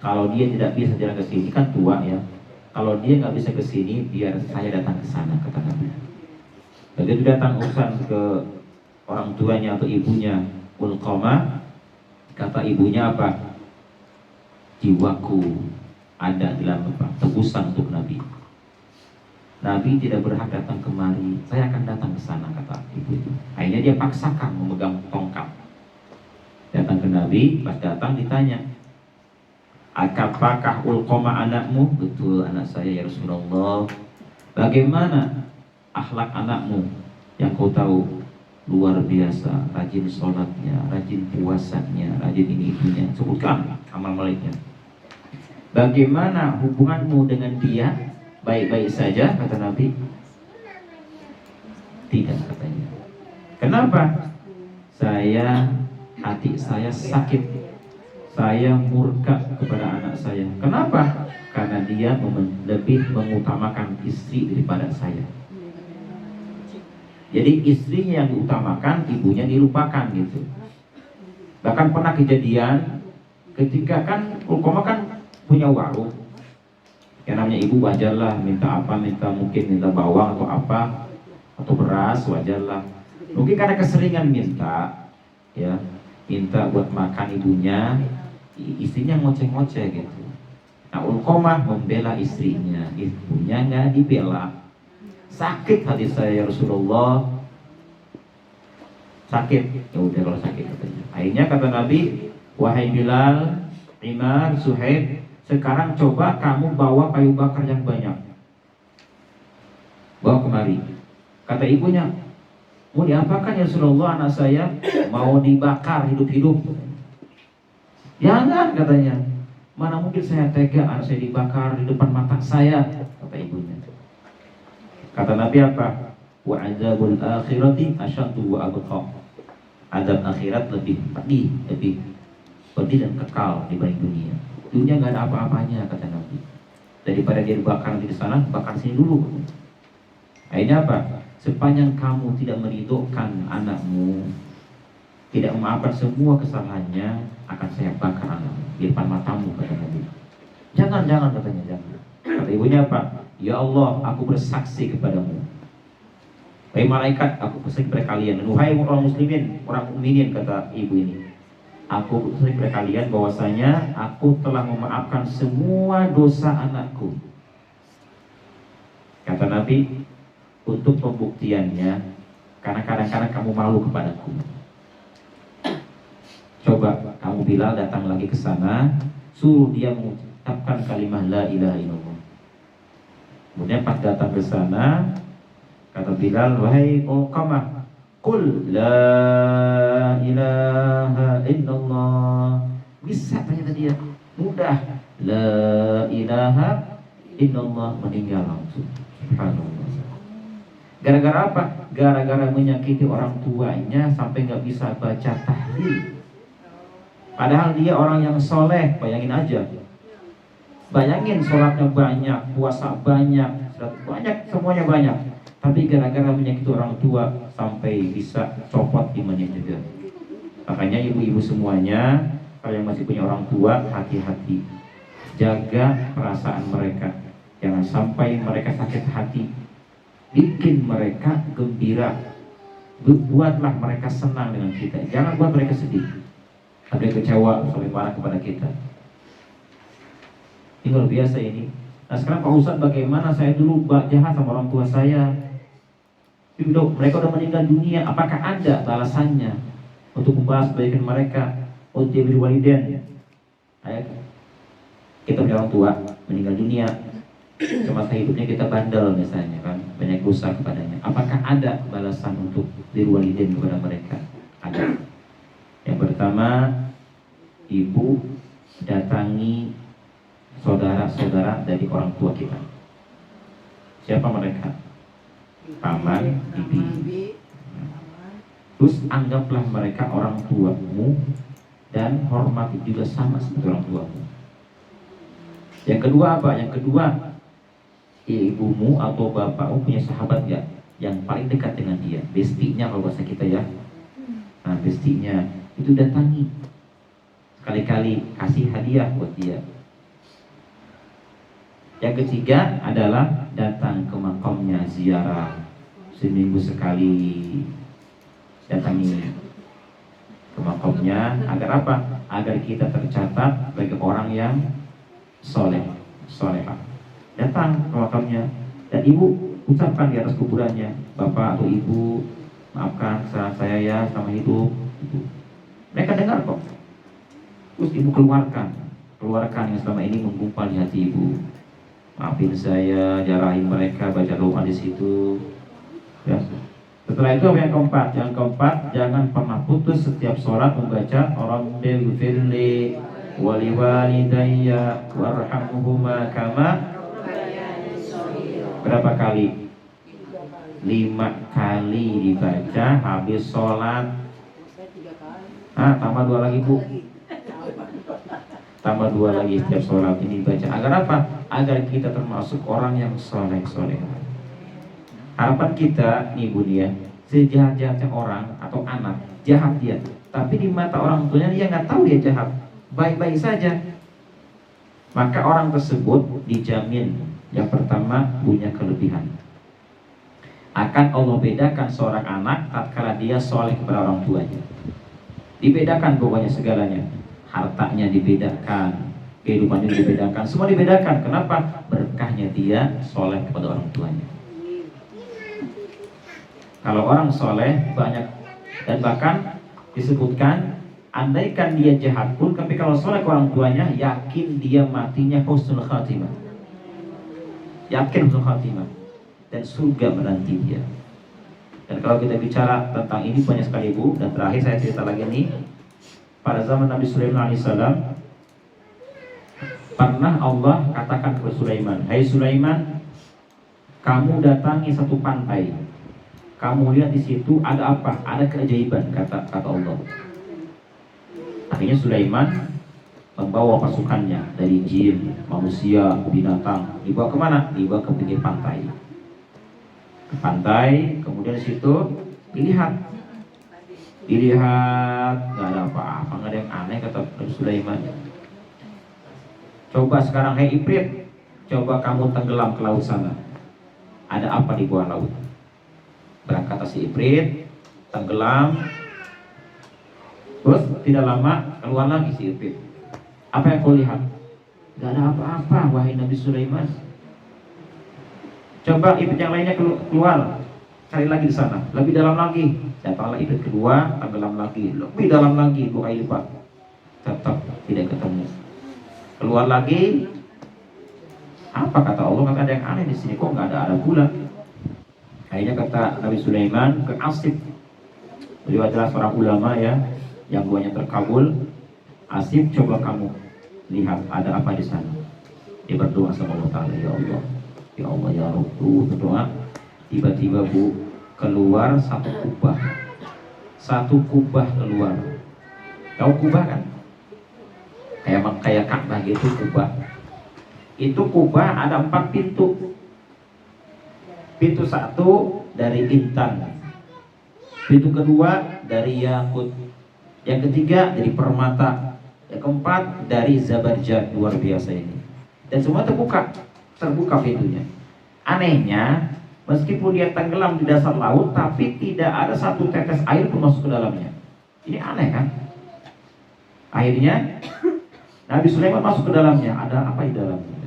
Kalau dia tidak bisa jalan ke sini, kan tua ya. Kalau dia nggak bisa ke sini, biar saya datang ke sana, kata Nabi. Begitu datang urusan ke orang tuanya atau ibunya Ulqamah, kata ibunya apa? Jiwaku ada dalam tebusan untuk Nabi. Nabi tidak berhak datang kemari, saya akan datang ke sana, kata ibu itu. Akhirnya dia paksakan memegang tongkat. Datang ke Nabi, pas datang ditanya, apakah Ulqamah anakmu? Betul, anak saya ya Rasulullah. Bagaimana akhlak anakmu? Yang kau tahu luar biasa, rajin sholatnya, rajin puasanya, rajin ini itunya. Sebutkan amal baiknya. Bagaimana hubunganmu dengan dia? Baik-baik saja, kata Nabi. Tidak, katanya. Kenapa? Hati saya sakit. Saya murka kepada anak saya. Kenapa? Karena dia lebih mengutamakan istri daripada saya. Jadi istrinya yang diutamakan, ibunya dilupakan gitu. Bahkan pernah kejadian ketika kan Ulqamah kan punya warung. Yang namanya ibu wajarlah minta apa, mungkin minta bawang atau apa atau beras, wajarlah. Mungkin karena keseringan minta, ya minta buat makan ibunya, istrinya ngoceh-ngoceh gitu. Nah Ulqamah membela istrinya, ibunya nggak dibela. Sakit hati saya ya Rasulullah, sakit. Ya udah kalau sakit katanya. Akhirnya kata Nabi, wahai Bilal, Imar, Suhaib, sekarang coba kamu bawa kayu bakar yang banyak, bawa kemari. Kata ibunya, mau diapakan ya Rasulullah, anak saya mau dibakar hidup-hidup. Jangan katanya, mana mungkin saya tega anak saya dibakar di depan mata saya, kata ibunya. Kata Nabi apa? Wa azabul akhirati asyaddu wa abqa. Azab akhirat lebih pedih, lebih pedih dan kekal dibanding dunia. Dunia nggak ada apa-apanya kata Nabi. Daripada dia dibakar di sana, bakar sini dulu. Akhirnya apa? Sepanjang kamu tidak meridhokan anakmu, tidak memaafkan semua kesalahannya, akan saya bakar anakmu di depan matamu kata Nabi. Jangan katanya, jangan. Kata ibunya apa? Ya Allah, aku bersaksi kepadamu. Wahai malaikat, aku bersaksi kepada kalian. Dan wahai orang muslimin, orang mukminin, kata ibu ini, aku bersaksi kepada kalian bahwasanya aku telah memaafkan semua dosa anakku. Kata Nabi, untuk pembuktiannya, karena kadang-kadang kamu malu kepadaku. Coba kamu Bilal datang lagi ke sana, suruh dia mengucapkan kalimat la ilaha illallah. Kemudian pas datang ke sana, kata Bilal, wahai Ulqamah, qul la ilaha illallah. Bisa ternyata dia, mudah. La ilaha illallah, meninggal langsung. Subhanallah. Gara-gara apa? Gara-gara menyakiti orang tuanya sampai nggak bisa baca tahlil. Padahal dia orang yang soleh, bayangin aja. Bayangin sholatnya banyak, puasa banyak, semuanya banyak. Tapi gara-gara menyakiti orang tua sampai bisa copot imannya juga. Makanya ibu-ibu semuanya, kalau yang masih punya orang tua, hati-hati. Jaga perasaan mereka. Jangan sampai mereka sakit hati. Bikin mereka gembira. Buatlah mereka senang dengan kita. Jangan buat mereka sedih. Ada kecewa sampai marah kepada kita. Ini luar biasa ini. Nah sekarang Pak Ustadz, bagaimana saya dulu jahat sama orang tua saya? Mereka udah meninggal dunia. Apakah ada balasannya untuk membalas kebaikan mereka? Untuk beri waliden. Kita punya orang tua meninggal dunia, semasa hidupnya kita bandel misalnya kan, banyak dosa kepadanya. Apakah ada balasan untuk beri waliden kepada mereka? Ada. Yang pertama, ibu datangi saudara-saudara dari orang tua kita. Siapa mereka? Paman, bibi. Terus anggaplah mereka orang tuamu dan hormati juga sama seperti orang tuamu. Yang kedua apa? Yang kedua, ibumu atau bapakmu punya sahabat gak yang paling dekat dengan dia? Bestinya kalau bahasa kita ya. Nah bestinya itu datangi, sekali-kali kasih hadiah buat dia. Yang ketiga adalah datang ke makamnya, ziarah seminggu sekali, datangi ke makamnya. Agar apa? Agar kita tercatat sebagai orang yang solehah. Datang ke makamnya dan ibu ucapkan di atas kuburannya, bapak atau ibu, maafkan kesalahan saya ya sama hidup. Mereka dengar kok. Terus ibu keluarkan yang selama ini menggumpal di hati ibu. Maafin saya, jarahin mereka, baca doa di situ. Ya. Setelah itu yang keempat, jangan pernah putus setiap sholat membaca Rabbil firli wali walidayya warhamhuma kama. Berapa kali? 5 kali dibaca habis sholat. Tambah 2 lagi bu. Tambah 2 lagi setiap sholat ini baca. Agar apa? Agar kita termasuk orang yang soleh. Harapan kita nih bu ya, sejahat-jahatnya orang atau anak, jahat dia. Tapi di mata orang tuanya dia nggak tahu dia jahat, baik-baik saja. Maka orang tersebut dijamin yang pertama punya kelebihan. Akan Allah bedakan seorang anak tatkala dia soleh kepada orang tuanya. Dibedakan pokoknya segalanya. Hartanya dibedakan, kehidupannya dibedakan, semua dibedakan. Kenapa? Berkahnya dia soleh kepada orang tuanya. Kalau orang soleh banyak, dan bahkan disebutkan andaikan dia jahat pun, tapi kalau soleh ke orang tuanya, yakin dia matinya husnul khatimah. Yakin husnul khatimah dan surga menanti dia. Dan kalau kita bicara tentang ini banyak sekali Bu. Dan terakhir saya cerita lagi nih, pada zaman Nabi Sulaiman alaihissalam, pernah Allah katakan kepada Sulaiman, "Hai Sulaiman, kamu datangi satu pantai. Kamu lihat di situ ada apa? Ada keajaiban," kata Allah. Akhirnya Sulaiman membawa pasukannya dari jin, manusia, binatang, dibawa kemana? Dibawa ke pinggir pantai. Ke pantai, kemudian di situ dilihat, nggak ada apa-apa, nggak ada yang aneh, kata Nabi Sulaiman. Coba sekarang, hai Ifrit, coba kamu tenggelam ke laut sana. Ada apa di bawah laut? Berangkat si Ifrit, tenggelam. Terus tidak lama keluar lagi si Ifrit. Apa yang kau lihat? Gak ada apa-apa, wahai Nabi Sulaiman. Coba Ifrit yang lainnya keluar, cari lagi di sana, lebih dalam lagi. Datanglah Ifrit kedua, tenggelam lagi, lebih dalam lagi, 2 kali lipat. Tetap tidak ketemu. Keluar lagi. Apa kata Allah? Kata ada yang aneh di sini, kok nggak ada pula. Akhirnya kata Nabi Sulaiman ke Asif. Beliau adalah seorang ulama ya, yang doanya terkabul. Asif, coba kamu lihat ada apa di sana. Dia berdoa sama Allah Ta'ala, ya Allah, ya Allah, ya Rabbu, berdoa. Tiba-tiba Bu, keluar satu kubah keluar. Tahu kubah kan? Kayak Ka'bah gitu kubah. Itu kubah ada 4 pintu. Pintu 1 dari intan, pintu kedua dari yakut, yang ketiga dari permata, yang keempat dari zabarjad. Luar biasa ini. Dan semua terbuka pintunya. Anehnya, meskipun dia tenggelam di dasar laut, tapi tidak ada satu tetes air pun masuk ke dalamnya. Ini aneh kan? Akhirnya Nabi Sulaiman masuk ke dalamnya. Ada apa di dalamnya?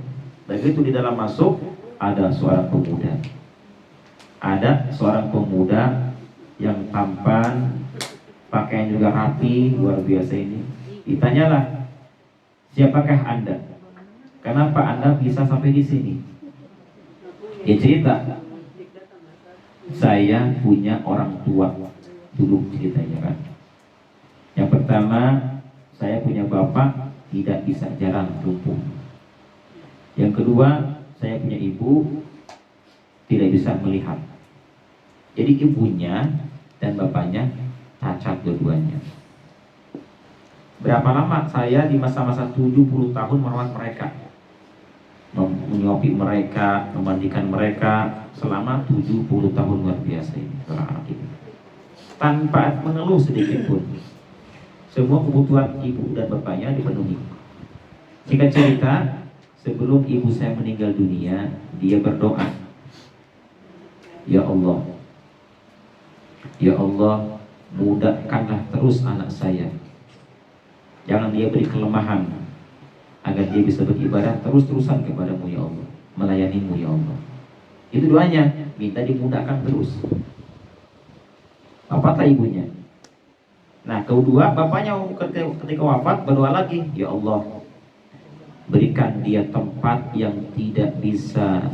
Begitu di dalam masuk, ada seorang pemuda. Ada seorang pemuda yang tampan, pakaian juga rapi, luar biasa ini. Ditanyalah, siapakah Anda? Kenapa Anda bisa sampai di sini? Dia cerita, saya punya orang tua dulu ceritanya kan. Yang pertama, saya punya bapak tidak bisa jalan, lumpuh. Yang kedua, saya punya ibu tidak bisa melihat. Jadi ibunya dan bapaknya cacat dua-duanya. Berapa lama saya di masa-masa 70 tahun merawat mereka, menyuapi mereka, memandikan mereka selama 70 tahun, luar biasa ini seorang anak ini. Tanpa mengeluh sedikit pun. Semua kebutuhan ibu dan bapaknya dipenuhi. Singkat cerita, sebelum ibu saya meninggal dunia, dia berdoa, ya Allah, ya Allah, mudahkanlah terus anak saya. Jangan dia beri kelemahan, agar dia bisa beribadah terus-terusan kepadamu ya Allah, melayanimu ya Allah. Itu doanya, minta dimudahkan terus. Apa ibunya? Nah, kedua, bapaknya ketika wafat berdoa lagi, ya Allah, berikan dia tempat yang tidak bisa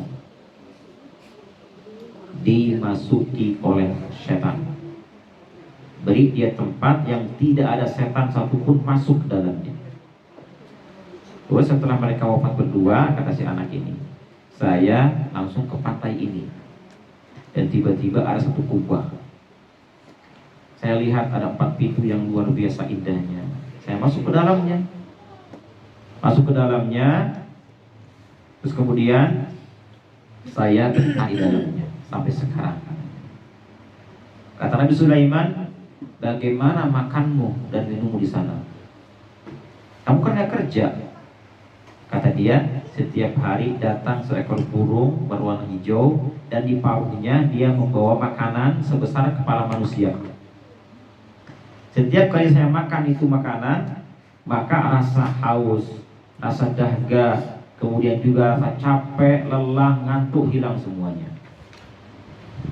dimasuki oleh setan. Beri dia tempat yang tidak ada setan satupun masuk ke dalamnya. Terus setelah mereka wafat berdua, kata si anak ini, saya langsung ke pantai ini. Dan tiba-tiba ada satu kubah. Saya lihat ada 4 pintu yang luar biasa indahnya. Saya masuk ke dalamnya. Terus kemudian saya betah di dalamnya sampai sekarang. Kata Nabi Sulaiman, bagaimana makanmu dan minummu di sana? Kamu kan nggak kerja. Kata dia, setiap hari datang seekor burung berwarna hijau dan di paruhnya dia membawa makanan sebesar kepala manusia. Setiap kali saya makan itu makanan, maka rasa haus, rasa dahaga, kemudian juga rasa capek, lelah, ngantuk hilang semuanya.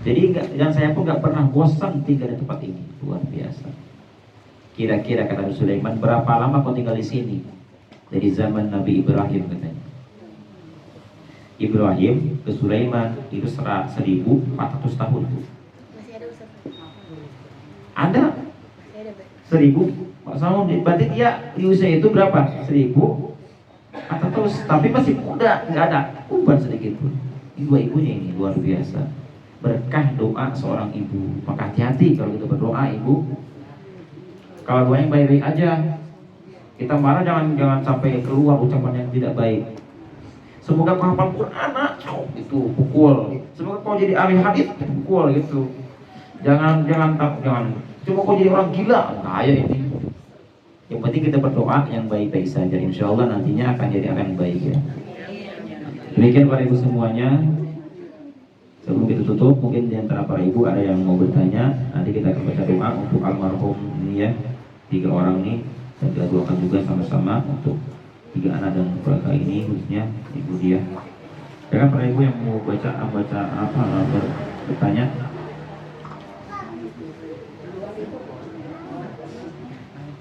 Jadi dan saya pun nggak pernah bosan tinggal di tempat ini. Luar biasa. Kira-kira kata Nabi Sulaiman, berapa lama kau tinggal di sini? Dari zaman Nabi Ibrahim katanya. Ibrahim ke Sulaiman itu 1400 tahun. Masih ada Ustaz? Ada Masih ada, Pak? 1000. Sama berarti dia di usia itu berapa? 1000 atau terus, tapi masih muda, nggak ada uban sedikit pun. Ini dua ibunya ini luar biasa. Berkah doa seorang ibu. Maka hati-hati kalau kita berdoa ibu. Kalau doa yang baik-baik aja. Kita marah jangan sampai keluar ucapan yang tidak baik. Semoga kau hafal Quran, itu pukul. Semoga kau jadi ahli hadis, pukul gitu. Jangan. Cuma kau jadi orang gila, bahaya ini. Yang penting kita berdoa yang baik-baik saja. Insya Allah nantinya akan jadi orang yang baik ya. Demikian para ibu semuanya. Sebelum kita tutup, mungkin di antara para ibu ada yang mau bertanya. Nanti kita akan baca doa untuk almarhum ini ya, 3 orang ini. Dan kita doakan juga sama-sama untuk 3 anak dan keluarga ini, khususnya ibu dia. Ya kan para ibu yang mau bertanya.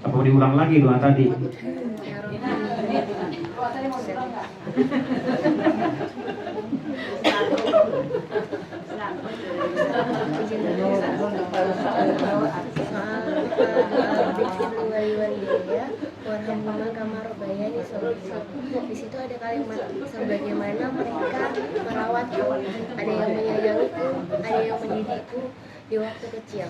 Apa diulang lagi doa tadi? Di situ ada kalimat sebagaimana mereka merawatku, ada yang menyayangiku, ada yang mendidikku di waktu kecil.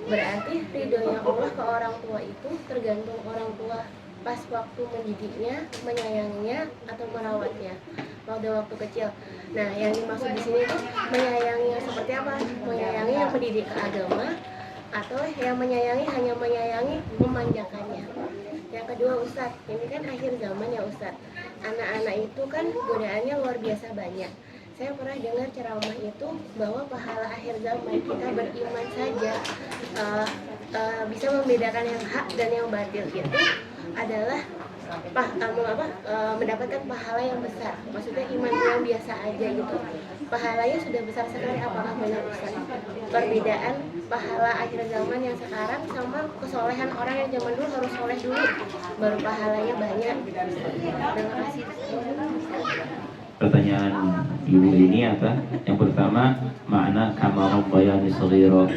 Berarti ridhonya Allah ke orang tua itu tergantung orang tua pas waktu mendidiknya, menyayanginya atau merawatnya pada waktu kecil. Nah, yang dimaksud di sini tuh menyayangi yang seperti apa? Menyayangi yang mendidik ke agama atau yang menyayangi hanya menyayangi memanjakannya. Yang kedua, Ustadz, ini kan akhir zaman ya Ustadz. Anak-anak itu kan godaannya luar biasa banyak. Saya pernah dengar ceramah itu bahwa pahala akhir zaman kita beriman saja bisa membedakan yang hak dan yang batil itu adalah mendapatkan pahala yang besar. Maksudnya iman yang biasa aja gitu. Pahalanya sudah besar sekali, apakah benar Ustaz? Perbedaan pahala akhir zaman yang sekarang sama kesolehan orang yang zaman dulu harus soleh dulu baru pahalanya banyak. Terima kasih. Pertanyaan ibu ini apa? Yang pertama, makna kama rabbayani shaghira,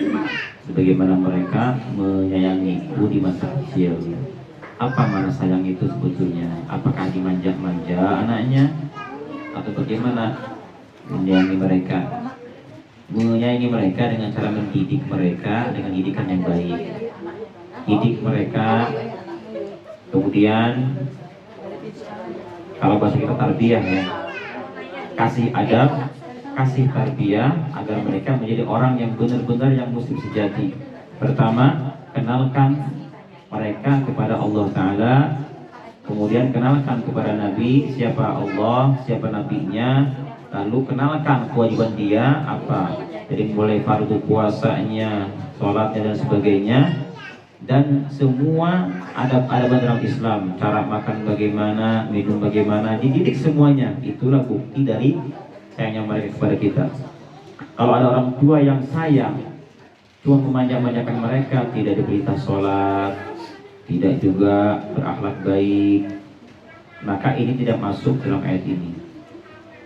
sebagaimana mereka menyayangiku di masa kecil. Apa mana sayang itu sebetulnya? Apakah dimanja-manja anaknya atau bagaimana menyayangi mereka? Menyayangi mereka dengan cara mendidik mereka dengan didikan yang baik. Didik mereka, kemudian kalau bahasa kita tarbiyah ya, kasih adab, kasih tarbiyah agar mereka menjadi orang yang benar-benar yang muslim sejati. Pertama, kenalkan mereka kepada Allah Ta'ala, kemudian kenalkan kepada Nabi siapa Allah, siapa Nabinya, lalu kenalkan kewajiban dia apa, jadi mulai fardu puasanya, sholatnya dan sebagainya, dan semua adab-adab dalam Islam, cara makan bagaimana, minum bagaimana, dididik semuanya. Itulah bukti dari sayangnya mereka kepada kita. Kalau ada orang tua yang sayang cuma memanja-manjakan mereka, tidak diberitahu sholat, tidak juga berakhlak baik, maka ini tidak masuk dalam ayat ini.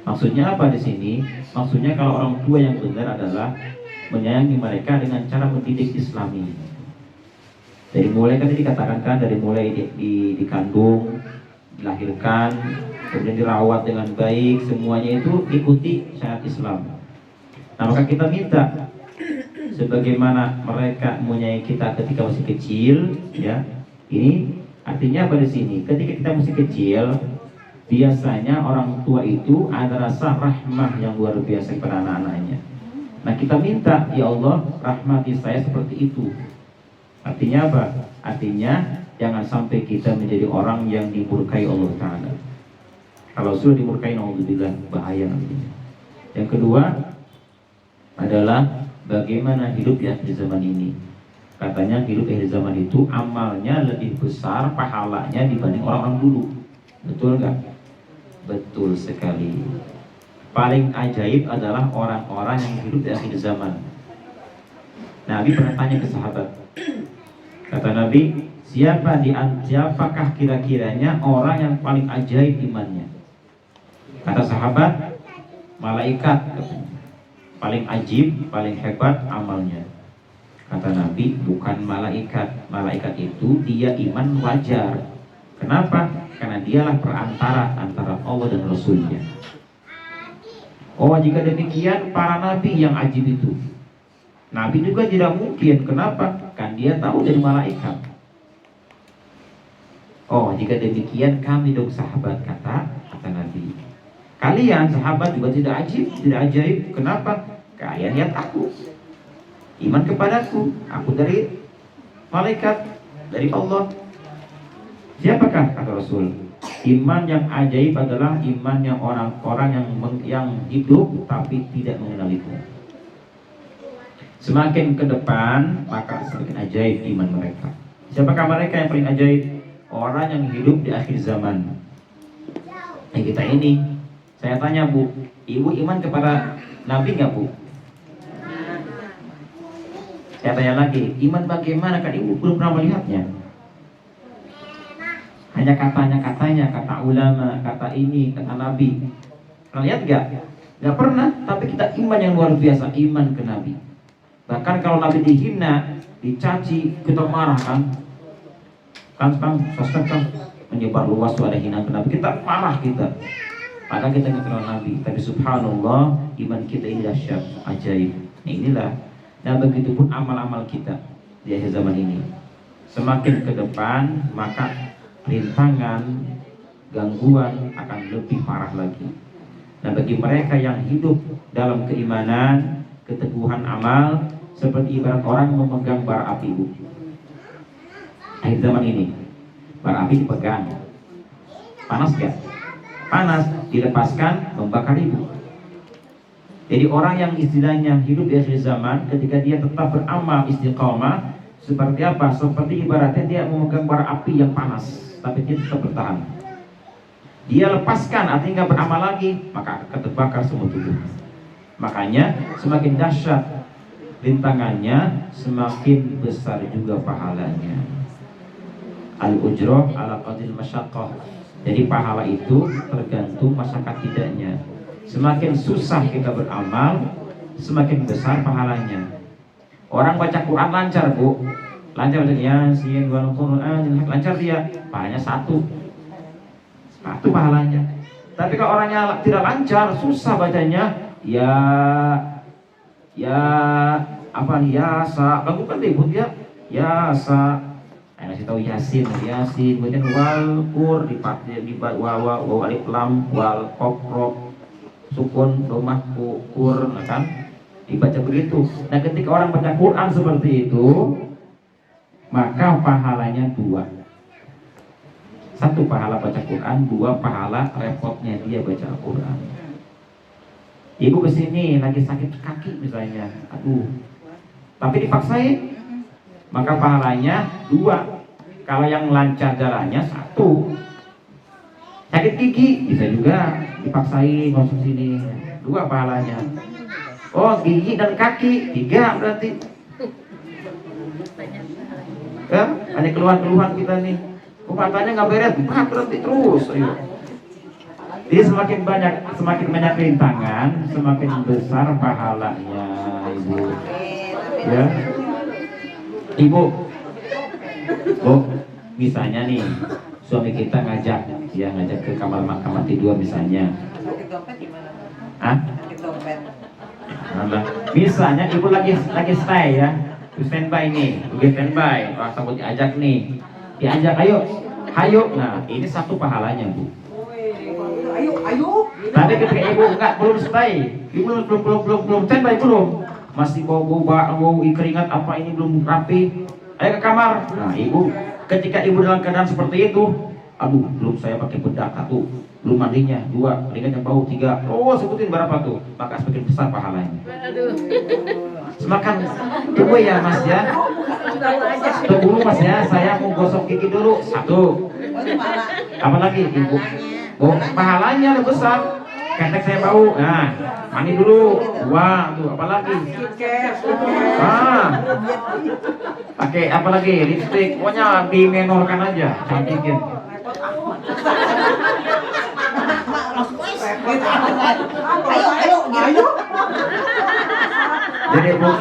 Maksudnya apa di sini? Maksudnya kalau orang tua yang benar adalah menyayangi mereka dengan cara mendidik Islami. Dari mulai kan dikatakan kan, dari mulai dikandung, dilahirkan, kemudian dirawat dengan baik, semuanya itu ikuti syariat Islam. Nah, maka kita minta sebagaimana mereka menyayangi kita ketika masih kecil, ya. Ini artinya apa di sini? Ketika kita masih kecil, biasanya orang tua itu ada rasa rahmah yang luar biasa kepada anak-anaknya. Nah kita minta, ya Allah rahmati saya seperti itu. Artinya apa? Artinya jangan sampai kita menjadi orang yang dimurkai Allah Ta'ala. Kalau sudah dimurkai, naudzubillah, bahaya nantinya. Yang kedua adalah bagaimana hidup di akhir zaman ini. Katanya hidup di akhir zaman itu amalnya lebih besar pahalanya dibanding orang-orang dulu. Betul nggak? Betul sekali. Paling ajaib adalah orang-orang yang hidup di akhir zaman. Nabi pernah tanya ke sahabat. Kata Nabi, siapakah kira-kiranya orang yang paling ajaib imannya? Kata sahabat, malaikat. Paling ajib, paling hebat amalnya. Kata Nabi, bukan malaikat. Malaikat itu dia iman wajar. Kenapa? Karena dialah perantara antara Allah dan Rasulnya. Oh, jika demikian para nabi yang ajib itu. Nabi juga tidak mungkin. Kenapa? Kan dia tahu dari malaikat. Oh, jika demikian kami dong sahabat, kata Nabi. Kalian sahabat juga tidak ajib, tidak ajaib. Kenapa? Kalian lihat aku. Iman kepadaku. Aku dari malaikat, dari Allah. Siapakah? Kata Rasul. Iman yang ajaib adalah iman yang orang-orang yang hidup tapi tidak mengenaliku. Semakin ke depan maka semakin ajaib iman mereka. Siapakah mereka yang paling ajaib? Orang yang hidup di akhir zaman. Kita ini, saya tanya Bu, Ibu iman kepada Nabi nggak Bu? Saya tanya lagi, iman bagaimana? Kan Ibu belum pernah melihatnya. Hanya katanya, kata ulama, kata ini, kata Nabi. Pernah lihat gak? Gak pernah, tapi kita iman yang luar biasa, iman ke Nabi. Bahkan kalau Nabi dihina, dicaci, kita marah kan? Kan sosmed kan menyebar luas tuh ada hinaan ke Nabi. Kita marah kita. Padahal kita nggak kenal Nabi. Tapi subhanallah, iman kita ini dahsyat, ajaib. Nah inilah. Dan begitupun amal-amal kita di akhir zaman ini. Semakin ke depan, maka rintangan, gangguan akan lebih parah lagi. Nah bagi mereka yang hidup dalam keimanan, keteguhan amal, seperti ibarat orang memegang bara api Bu. Akhir zaman ini, bara api dipegang, panas gak? Panas, dilepaskan, membakar Ibu. Jadi orang yang istilahnya hidup di akhir zaman, ketika dia tetap beramal istiqamah, seperti apa? Seperti ibaratnya dia memegang bara api yang panas, tapi dia tetap bertahan. Dia lepaskan, artinya nggak beramal lagi, maka akan terbakar semua tubuh. Makanya semakin dahsyat rintangannya, semakin besar juga pahalanya. Al-ujroh ala qadril masyaqqah. Jadi pahala itu tergantung masyarakat tidaknya. Semakin susah kita beramal, semakin besar pahalanya. Orang baca Quran lancar Bu, lancar baca Yasin wal Quran, lancar dia, pahalanya satu pahalanya. Tapi kalau orangnya tidak lancar, susah bacanya, ya apa nih, yasa, lakukan deh Bu dia, yasa, ngasih tahu Yasin, kemudian wal kur dipakai di wawa alif lam wal kopro sukun domah kur, kan dibaca begitu. Nah ketika orang baca Quran seperti itu, maka pahalanya dua. Satu pahala baca Quran, dua pahala repotnya dia baca Quran. Ibu kesini lagi sakit kaki misalnya, aduh, tapi dipaksain, maka pahalanya dua. Kalau yang lancar jalannya satu. Sakit gigi bisa juga dipaksain masuk sini, dua pahalanya. Oh gigi dan kaki, tiga berarti. Ya, ada keluhan-keluhan kita nih. Katanya nggak beres, berarti terus. Ayo. Jadi semakin banyak rintangan, semakin besar pahalanya, Ibu. Ya, Ibu. Oh, misalnya nih, suami kita ngajak ke kamar tidur misalnya. Misalnya ibu lagi stay ya, standby nih, standby, takut diajak nih, ayo, nah ini satu pahalanya Bu. Ayo. Tapi ketika ibu belum stay, ibu belum standby belum, masih bau keringat apa ini belum rapi, ayo ke kamar. Nah ibu, ketika ibu dalam keadaan seperti itu, aduh belum saya pakai bedak, satu, belum mandinya, dua, keringatnya bau, tiga, oh sebutin berapa tuh, maka semakin besar pahalanya. Semakan ibu ya mas ya, tunggu dulu mas ya, saya mau gosok gigi dulu, satu, apalagi ibu, oh pahalanya lebih besar. Ketek saya bau, nah mandi dulu, dua, tuh apalagi, pakai apalagi lipstick, pokoknya dimenorkan aja, cantikin. Ayo. Jadi bu,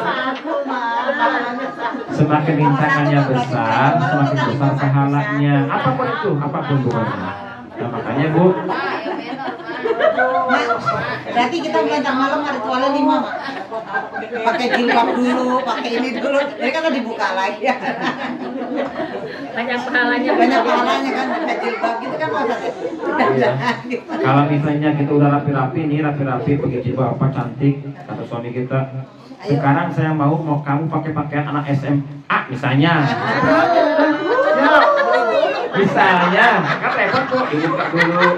semakin rintangannya besar, semakin besar pahalanya. Apapun itu, apapun bukannya. Nah makanya bu. Berarti kita belanja malam ritualnya 5 mak. Pakai jilbab dulu, pakai ini dulu. Jadi kan dibuka lagi. Banyak pahalanya Kan pakai jilbab gitu kan maksudnya. Iya. Kalau misalnya kita udah rapi-rapi nih, rapi-rapi pakai jilbab apa cantik, kata suami kita. Sekarang saya mau kamu pakai pakaian anak SMA misalnya. Ya, misalnya, kan repot tuh, dibuka dulu.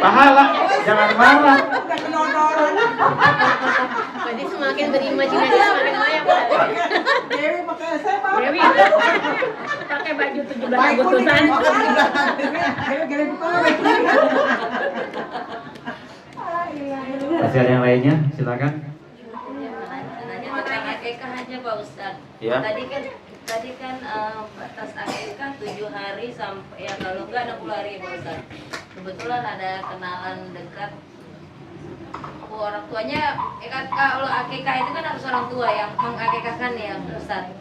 Pahala, jangan marah. Berarti semakin berimajinasi semakin banyak. Dewi pakai SMA. Dewi pakai baju 17 Agustusan. Masih ada yang lainnya? Silakan. Nanya tentang akikah aja Pak Ustadz. Ya. Tadi kan batas akikah 7 hari sampai ya kalau enggak 60 hari Pak Ustadz. Kebetulan ada kenalan dekat. Orang tuanya kan kalau akikah itu kan harus orang tua yang mengakikahkan ya Ustadz.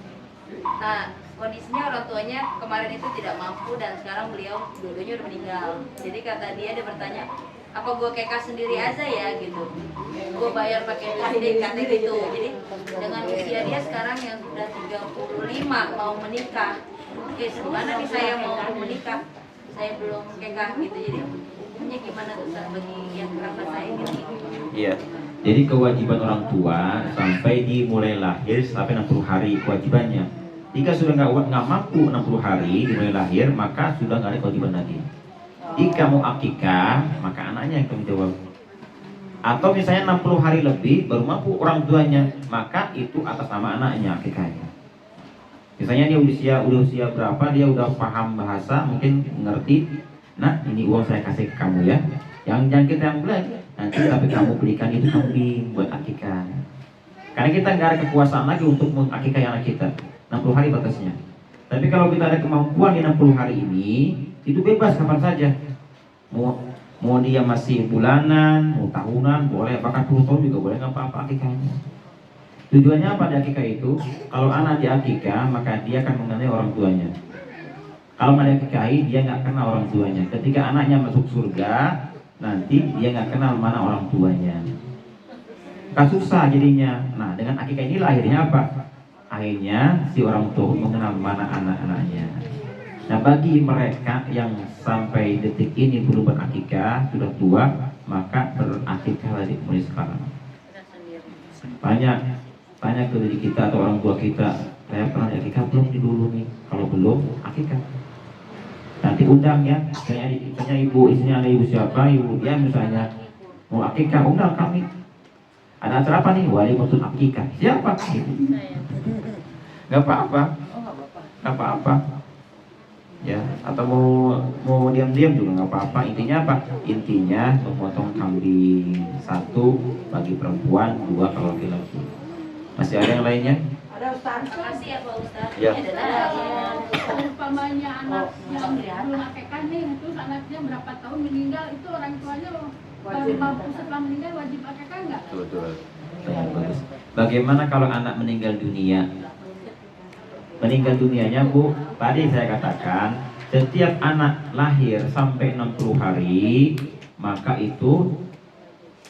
Nah kondisinya orang tuanya kemarin itu tidak mampu dan sekarang beliau dua-duanya udah meninggal. Jadi kata dia bertanya, apa gue kekah sendiri aja ya gitu, gue bayar pakai duit kata gitu. Jadi dengan usia dia sekarang yang sudah 35 mau menikah, oke gimana nih saya mau menikah, saya belum kekah gitu. Jadi hukumnya gimana tuh Ustaz bagi yang kerabat saya gitu? Iya. Jadi kewajiban orang tua sampai dimulai lahir sampai 60 hari kewajibannya. Jika sudah nggak mampu 60 hari dimulai lahir, maka sudah nggak ada kewajiban lagi. Jika mau akikah, maka anaknya yang tanggung jawab. Atau misalnya 60 hari lebih baru mampu orang tuanya, maka itu atas nama anaknya akikahnya. Misalnya dia udah usia berapa, dia udah paham bahasa, mungkin ngerti. Nah, ini uang saya kasih ke kamu ya. Jangan kita yang belanja. Nanti tapi kamu belikan itu kambing buat akikah. Karena kita nggak ada kekuasaan lagi untuk mengakikahi anak kita. 60 hari batasnya. Tapi kalau kita ada kemampuan di 60 hari ini, itu bebas kapan saja. Mau dia masih bulanan, mau tahunan, boleh, bahkan 10 tahun juga boleh, nggak apa-apa akikahnya. Tujuannya apa di akikah itu? Kalau anak di akikah, maka dia akan mengenai orang tuanya. Kalau nggak diakikahi, dia nggak kenal orang tuanya. Ketika anaknya masuk surga, nanti dia nggak kenal mana orang tuanya. Kan susah jadinya. Nah, dengan akikah ini akhirnya apa? Akhirnya si orang tua mengenal mana anak-anaknya. Nah bagi mereka yang sampai detik ini belum berakikah, sudah tua, maka berakikah lagi mulai sekarang. Tanya ke diri kita atau orang tua kita, saya pernah akikah belum dulu nih? Kalau belum, akikah. Nanti undang ya, tanya ibu, isinya ada ibu siapa, ibu dia misalnya mau akikah, undang kami. Ada acara apa nih? Wali maksud akikah. Siapa? Gak apa-apa, gak apa-apa. Ya, atau mau diam-diam juga nggak apa-apa. Intinya apa? Intinya memotong kambing 1 bagi perempuan, 2 kalau laki-laki. Masih ada yang lainnya? Ada Ustaz. Makasih ya Pak Ustadz. Ya. Ini adalah Umpamanya anak yang belum akikah nih, terus anaknya berapa tahun meninggal, itu orang tuanya setelah meninggal wajib akikah nggak? Betul. Bagus. Bagaimana kalau anak meninggal dunia? Meninggal dunianya Bu, tadi saya katakan setiap anak lahir sampai 60 hari maka itu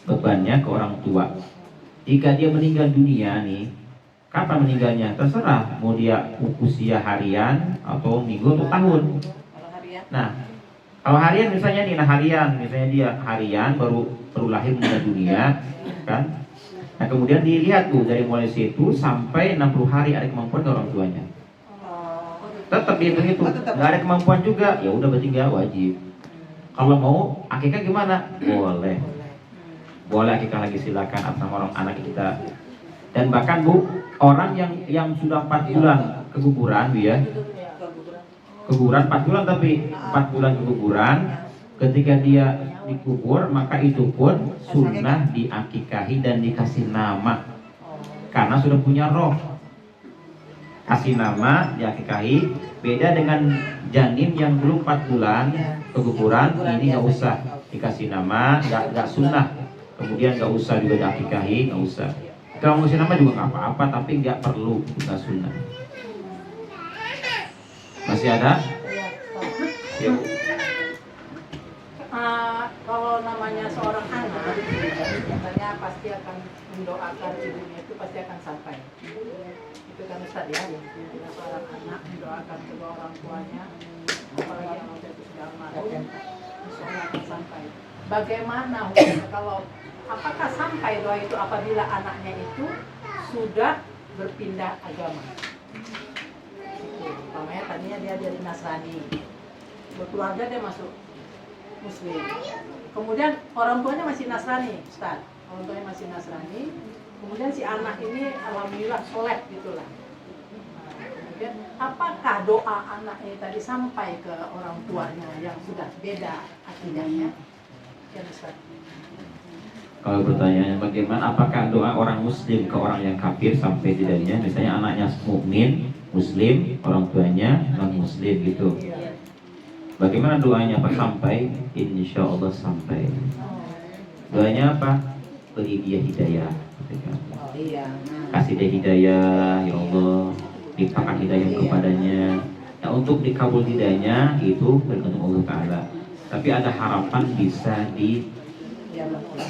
bebannya ke orang tua. Jika dia meninggal dunia nih, kapan meninggalnya? Terserah, mau dia usia harian atau minggu atau tahun. Nah, kalau harian misalnya nih, misalnya dia harian baru lahir meninggal dunia, kan? Nah kemudian dilihat Bu, dari mulai situ sampai 60 hari ada kemampuan ke orang tuanya. Tetap dihitung itu, nggak ada kemampuan juga, ya udah berarti nggak wajib. Kalau mau akikah gimana? Boleh. Boleh akikah lagi, silakan atas nama orang anak kita. Dan bahkan Bu, orang yang sudah 4 bulan keguguran Bu ya. Keguguran 4 bulan, tapi 4 bulan keguguran, ketika dia dikubur maka itu pun sunnah diakikahi dan dikasih nama. Karena sudah punya roh. Kasih nama, diakikahi. Beda dengan janin yang belum 4 bulan keguguran, ini nggak usah dikasih nama, nggak sunnah. Kemudian nggak usah juga diakikahi, nggak usah. Kalau mau kasih nama juga nggak apa-apa, tapi nggak perlu, nggak sunnah. Masih ada? Ya, Bu. Kalau namanya seorang anak, sebenarnya pasti akan mendoakan ibunya itu pasti akan sampai. Itu kan Ustaz ya, bila seorang anak mendoakan kedua orang tuanya, apalagi yang waktu itu sudah almarhum, insya Allah akan sampai. Bagaimana kalau apakah sampai doa itu apabila anaknya itu sudah berpindah agama? Umpamanya tadinya dia dari Nasrani, berkeluarga dia masuk Muslim. Kemudian orang tuanya masih Nasrani, Ustaz. Orang tuanya masih Nasrani. Kemudian si anak ini alhamdulillah soleh gitulah. Nah, kemudian apakah doa anak ini tadi sampai ke orang tuanya yang sudah beda akidahnya? Ya Ustaz. Kalau pertanyaannya bagaimana, apakah doa orang Muslim ke orang yang kafir sampai tidaknya? Misalnya anaknya mukmin, Muslim, orang tuanya non Muslim gitu. Bagaimana doanya apa sampai? Insya Allah sampai. Doanya apa? Beri dia hidayah. Oh iya. Kasih dia hidayah, ya Allah. Limpahkan hidayah kepadanya. Nah untuk dikabul hidayahnya itu bergantung Allah Taala. Tapi ada harapan bisa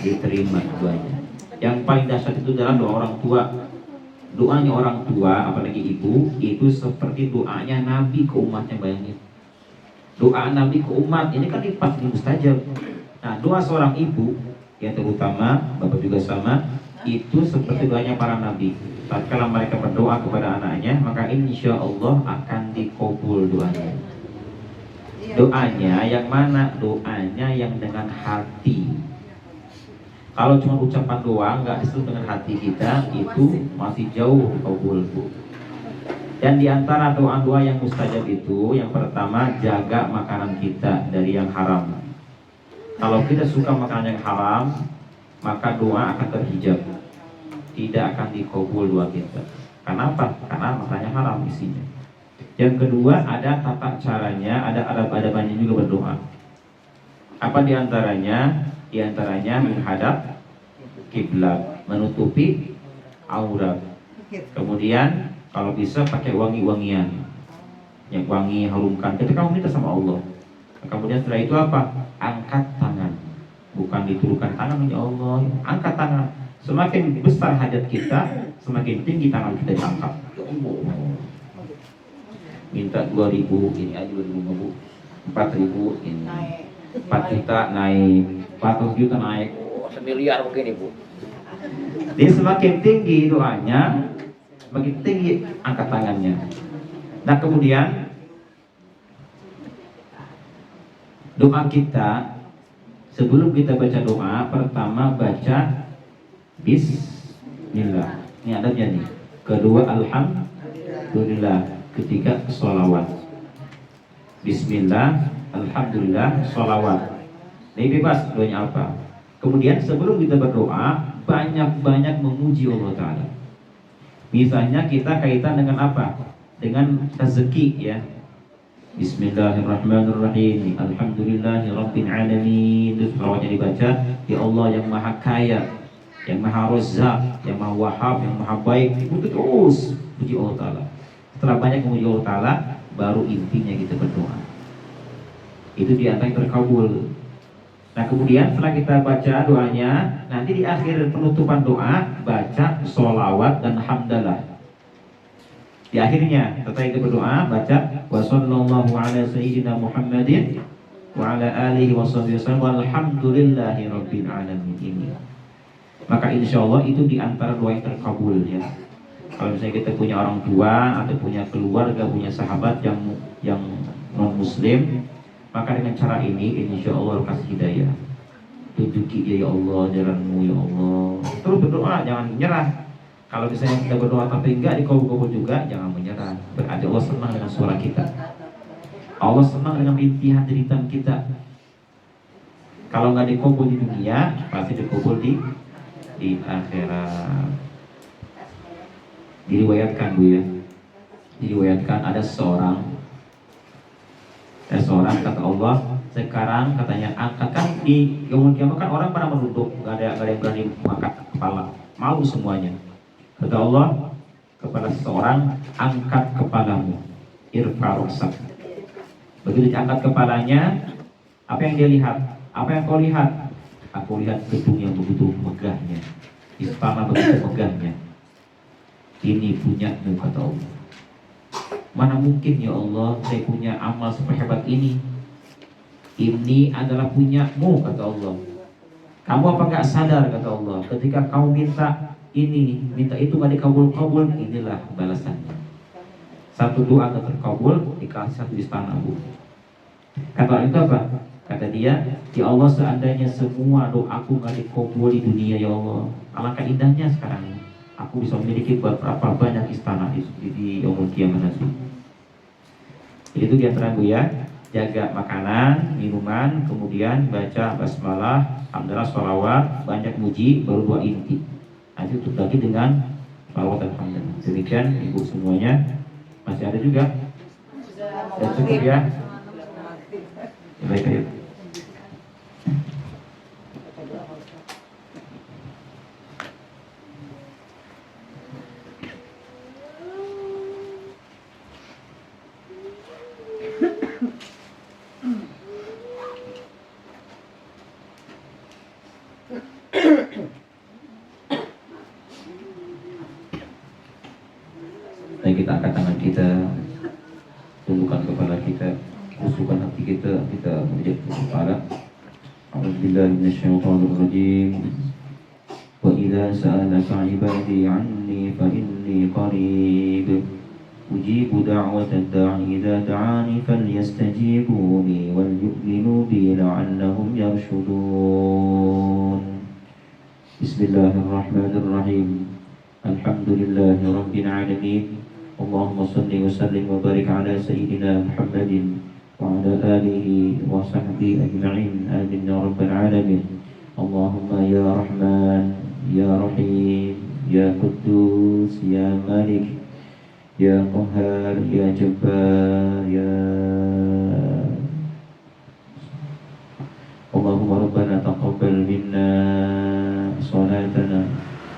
diterima doanya. Yang paling dahsyat itu adalah doa orang tua. Doanya orang tua, apalagi ibu, itu seperti doanya Nabi ke umatnya, bayangin. Doa Nabi ke umat ini kan pasti mustajab. Nah doa seorang ibu yang terutama, bapak juga sama, itu seperti doanya para nabi. Tatkala mereka berdoa kepada anaknya, maka insya Allah akan dikabul doanya. Doanya yang mana? Doanya yang dengan hati. Kalau cuma ucapan doang nggak disebut dengan hati kita, itu masih jauh kabul. Dan diantara doa-doa yang mustajab itu, yang pertama jaga makanan kita dari yang haram. Kalau kita suka makanan yang haram, maka doa akan terhijab, tidak akan dikabul doa kita. Kenapa? Karena makanannya haram isinya. Yang kedua ada tata caranya, ada adab-adabannya juga berdoa. Apa diantaranya? Diantaranya menghadap kiblat, menutupi aurat. Kemudian kalau bisa pakai wangi-wangian, yang wangi harumkan. Ketika kamu minta sama Allah. Kemudian setelah itu apa? Angkat tangan, bukan diturunkan tangan, ya Allah. Angkat tangan. Semakin besar hajat kita, semakin tinggi tangan kita diangkat. Minta 2.000, ini aja 2.000 Bu. 4.000 ini. 4 juta naik, 400 juta naik. Oh, 1 miliar mungkin Ibu. Jadi semakin tinggi doanya, semakin tinggi angkat tangannya. Nah kemudian doa kita, sebelum kita baca doa, pertama baca Bismillah. Ini adabnya nih. Kedua Alhamdulillah. Ketiga sholawat. Bismillah, Alhamdulillah, sholawat. Ini bebas doanya apa. Kemudian sebelum kita berdoa, banyak-banyak memuji Allah Ta'ala. Misalnya kita kaitan dengan apa? Dengan rezeki ya. Bismillahirrahmanirrahim. Alhamdulillahirabbil alamin. Itu selawatnya dibaca, ya Allah yang maha kaya, yang maha razzaq, yang maha wahab, yang maha baik. Itu terus puji Allah Ta'ala. Setelah banyak memuji Allah Ta'ala, baru intinya kita berdoa. Itu diantara yang terkabul. Nah kemudian setelah kita baca doanya, nanti di akhir penutupan doa baca sholawat dan hamdalah. Di akhirnya setelah kita berdoa baca wa sallallahu ala sayyidina Muhammadin wa ala alihi wa sahbihi wasallam walhamdulillahi rabbil alamin. Ini maka insya Allah itu diantara doa yang terkabul ya. Kalau misalnya kita punya orang tua atau punya keluarga, punya sahabat yang non muslim, maka dengan cara ini insya Allah kasih hidayah, tunjuki dia ya Allah jalanmu ya Allah. Terus berdoa, jangan menyerah. Kalau misalnya kita berdoa tapi enggak dikabul-kabul juga, jangan menyerah. Berarti Allah senang dengan suara kita, Allah senang dengan rintihan jeritan kita. Kalau nggak dikabul di dunia, pasti dikabul di akhirat. Diriwayatkan Bu ya, diriwayatkan ada seorang kata Allah, sekarang katanya angkatkan di yaumul kiamat kan orang pada merunduk, nggak ada yang berani mengangkat kepala, malu semuanya. Kata Allah kepada seseorang, angkat kepalamu, irfa roksak. Begitu diangkat kepalanya, apa yang dia lihat? Apa yang kau lihat? Aku lihat gedung yang begitu megahnya, istana begitu megahnya. Ini punyamu kata Allah. Mana mungkin ya Allah saya punya amal seperhebat ini. Ini adalah punyamu kata Allah. Kamu apa gak sadar kata Allah, ketika kamu minta ini, minta itu gak dikabul-kabul, inilah balasannya. Satu doa gak terkabul, dikasih satu istana Bu. Kata orang itu apa? Kata dia, ya Allah seandainya semua doaku gak dikabul di dunia ya Allah, alangkah indahnya sekarang aku bisa memiliki berapa banyak istana di yaumul kiamat nanti. Itu diantara Bu ya, jaga makanan, minuman, kemudian baca basmalah, hamdalah, sholawat, banyak muji, baru doa inti. Nanti tutup lagi dengan sholawat dan hamdalah. Demikian Ibu semuanya. Masih ada juga? Ya, cukup ya. Baik, baik. Dan kita angkat tangan kita, tundukkan kepala kita, khususkan hati kita, kita menjadi kepala. A'udzubillahi minasyaitonirrajim. Wa idza sa'alaka 'ibadi 'anni fa inni qarib. Ujibu da'watad da'i idza da'ani falyastajibu li wal yu'minu bi la'allahum yarshudun. Bismillahirrahmanirrahim. Alhamdulillahi rabbil alamin. Allahumma salli wa sallim wa barik ala sayyidina Muhammadin wa ala alihi wa sahbihi ajma'in. Amin ya rabbal alamin. Allahumma ya Rahman, ya Rahim, ya Quddus, ya Malik, ya Qahhar, ya Jabbar, ya Allahumma rabbana taqabbal minna salatana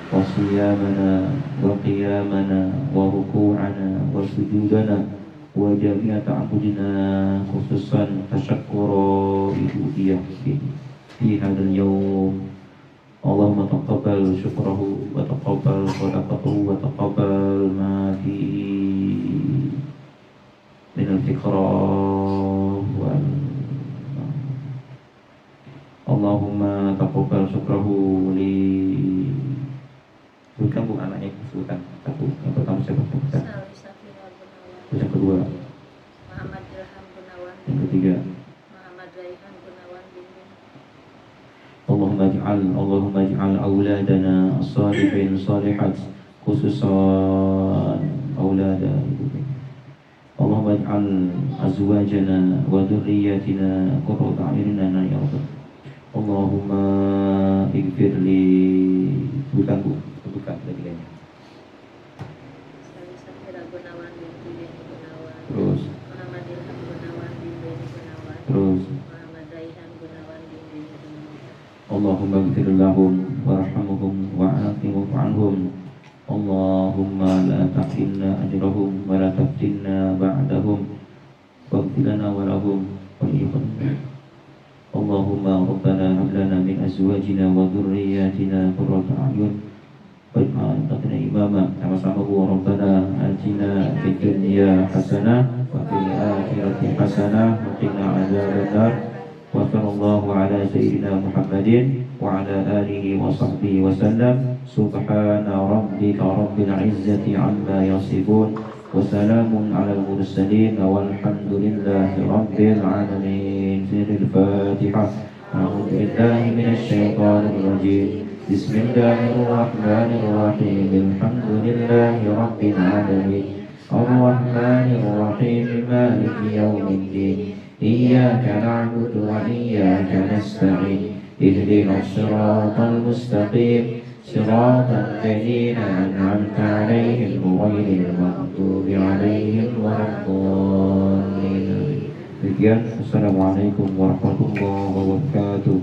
wa siyamana wa qiyamana wa ruku'ana wa sujudana wa jami'a ta'budina, khususan tasyakkura ibudiyah fi hadzal yawm. Allahumma taqabbal syukrahu wa taqabbal sadaqatahu wa taqabbal ma fi min al-fikrah wal Allahumma taqabbal syukrahu li. Bukan Bu anaknya, bukan satu. Yang pertama siapa? Bukan. Terus yang kedua Muhammad Ilham Gunawan. Yang ketiga Muhammad Raihan Gunawan Bimbing. Allahumma ij'al auladana as-salihin salihat, khususan aulada ibu. Allahumma ij'al azwajana wa dhurriyyatina qurrata a'yunina ya Allah. Allahumma ighfir li. Bukan Bu, bukan ketiganya. Safira Gunawan Bimbing Gunawan. Terus Muhammad Ilham Gunawan Bimbing Gunawan. Terus Muhammad Raihan Gunawan Bimbing Gunawan. Allahumma ighfir lahum warhamhum wa'afihim anhum. Allahumma la tahrimna ajrahum wa la taftinna ba'dahum waghfir lana wa lahum wa ikhwanina. Allahumma rabbana hab lana min azwajina wa dhurriyyatina qurrata a'yun waj'alna imama. Sama-sama Bu. Rabbana atina fid dunya hasanah wa fil akhirati hasanah wa qina adzabannar. wa sallallahu ala sayyidina Muhammadin wa ala alihi wa sahbihi wa sallam. Subhana rabbika rabbil izzati amma yasifun wa salamun ala al-mursalin walhamdulillahi rabbil alamin. Siril Fatihah. A'udzu billahi minasy syaithanir rajim. Bismillahirrahmanirrahim. Alhamdulillahi rabbil alamin. Ar-Rahmanir Rahim. Maliki yaumiddin. Iyyaka na'budu wa iyyaka nasta'in. Ihdinas siratal mustaqim. Siratal ladzina an'amta 'alaihim ghairil maghdubi 'alaihim waladdallin. Demikian, Assalamualaikum warahmatullahi wabarakatuh.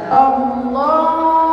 Allah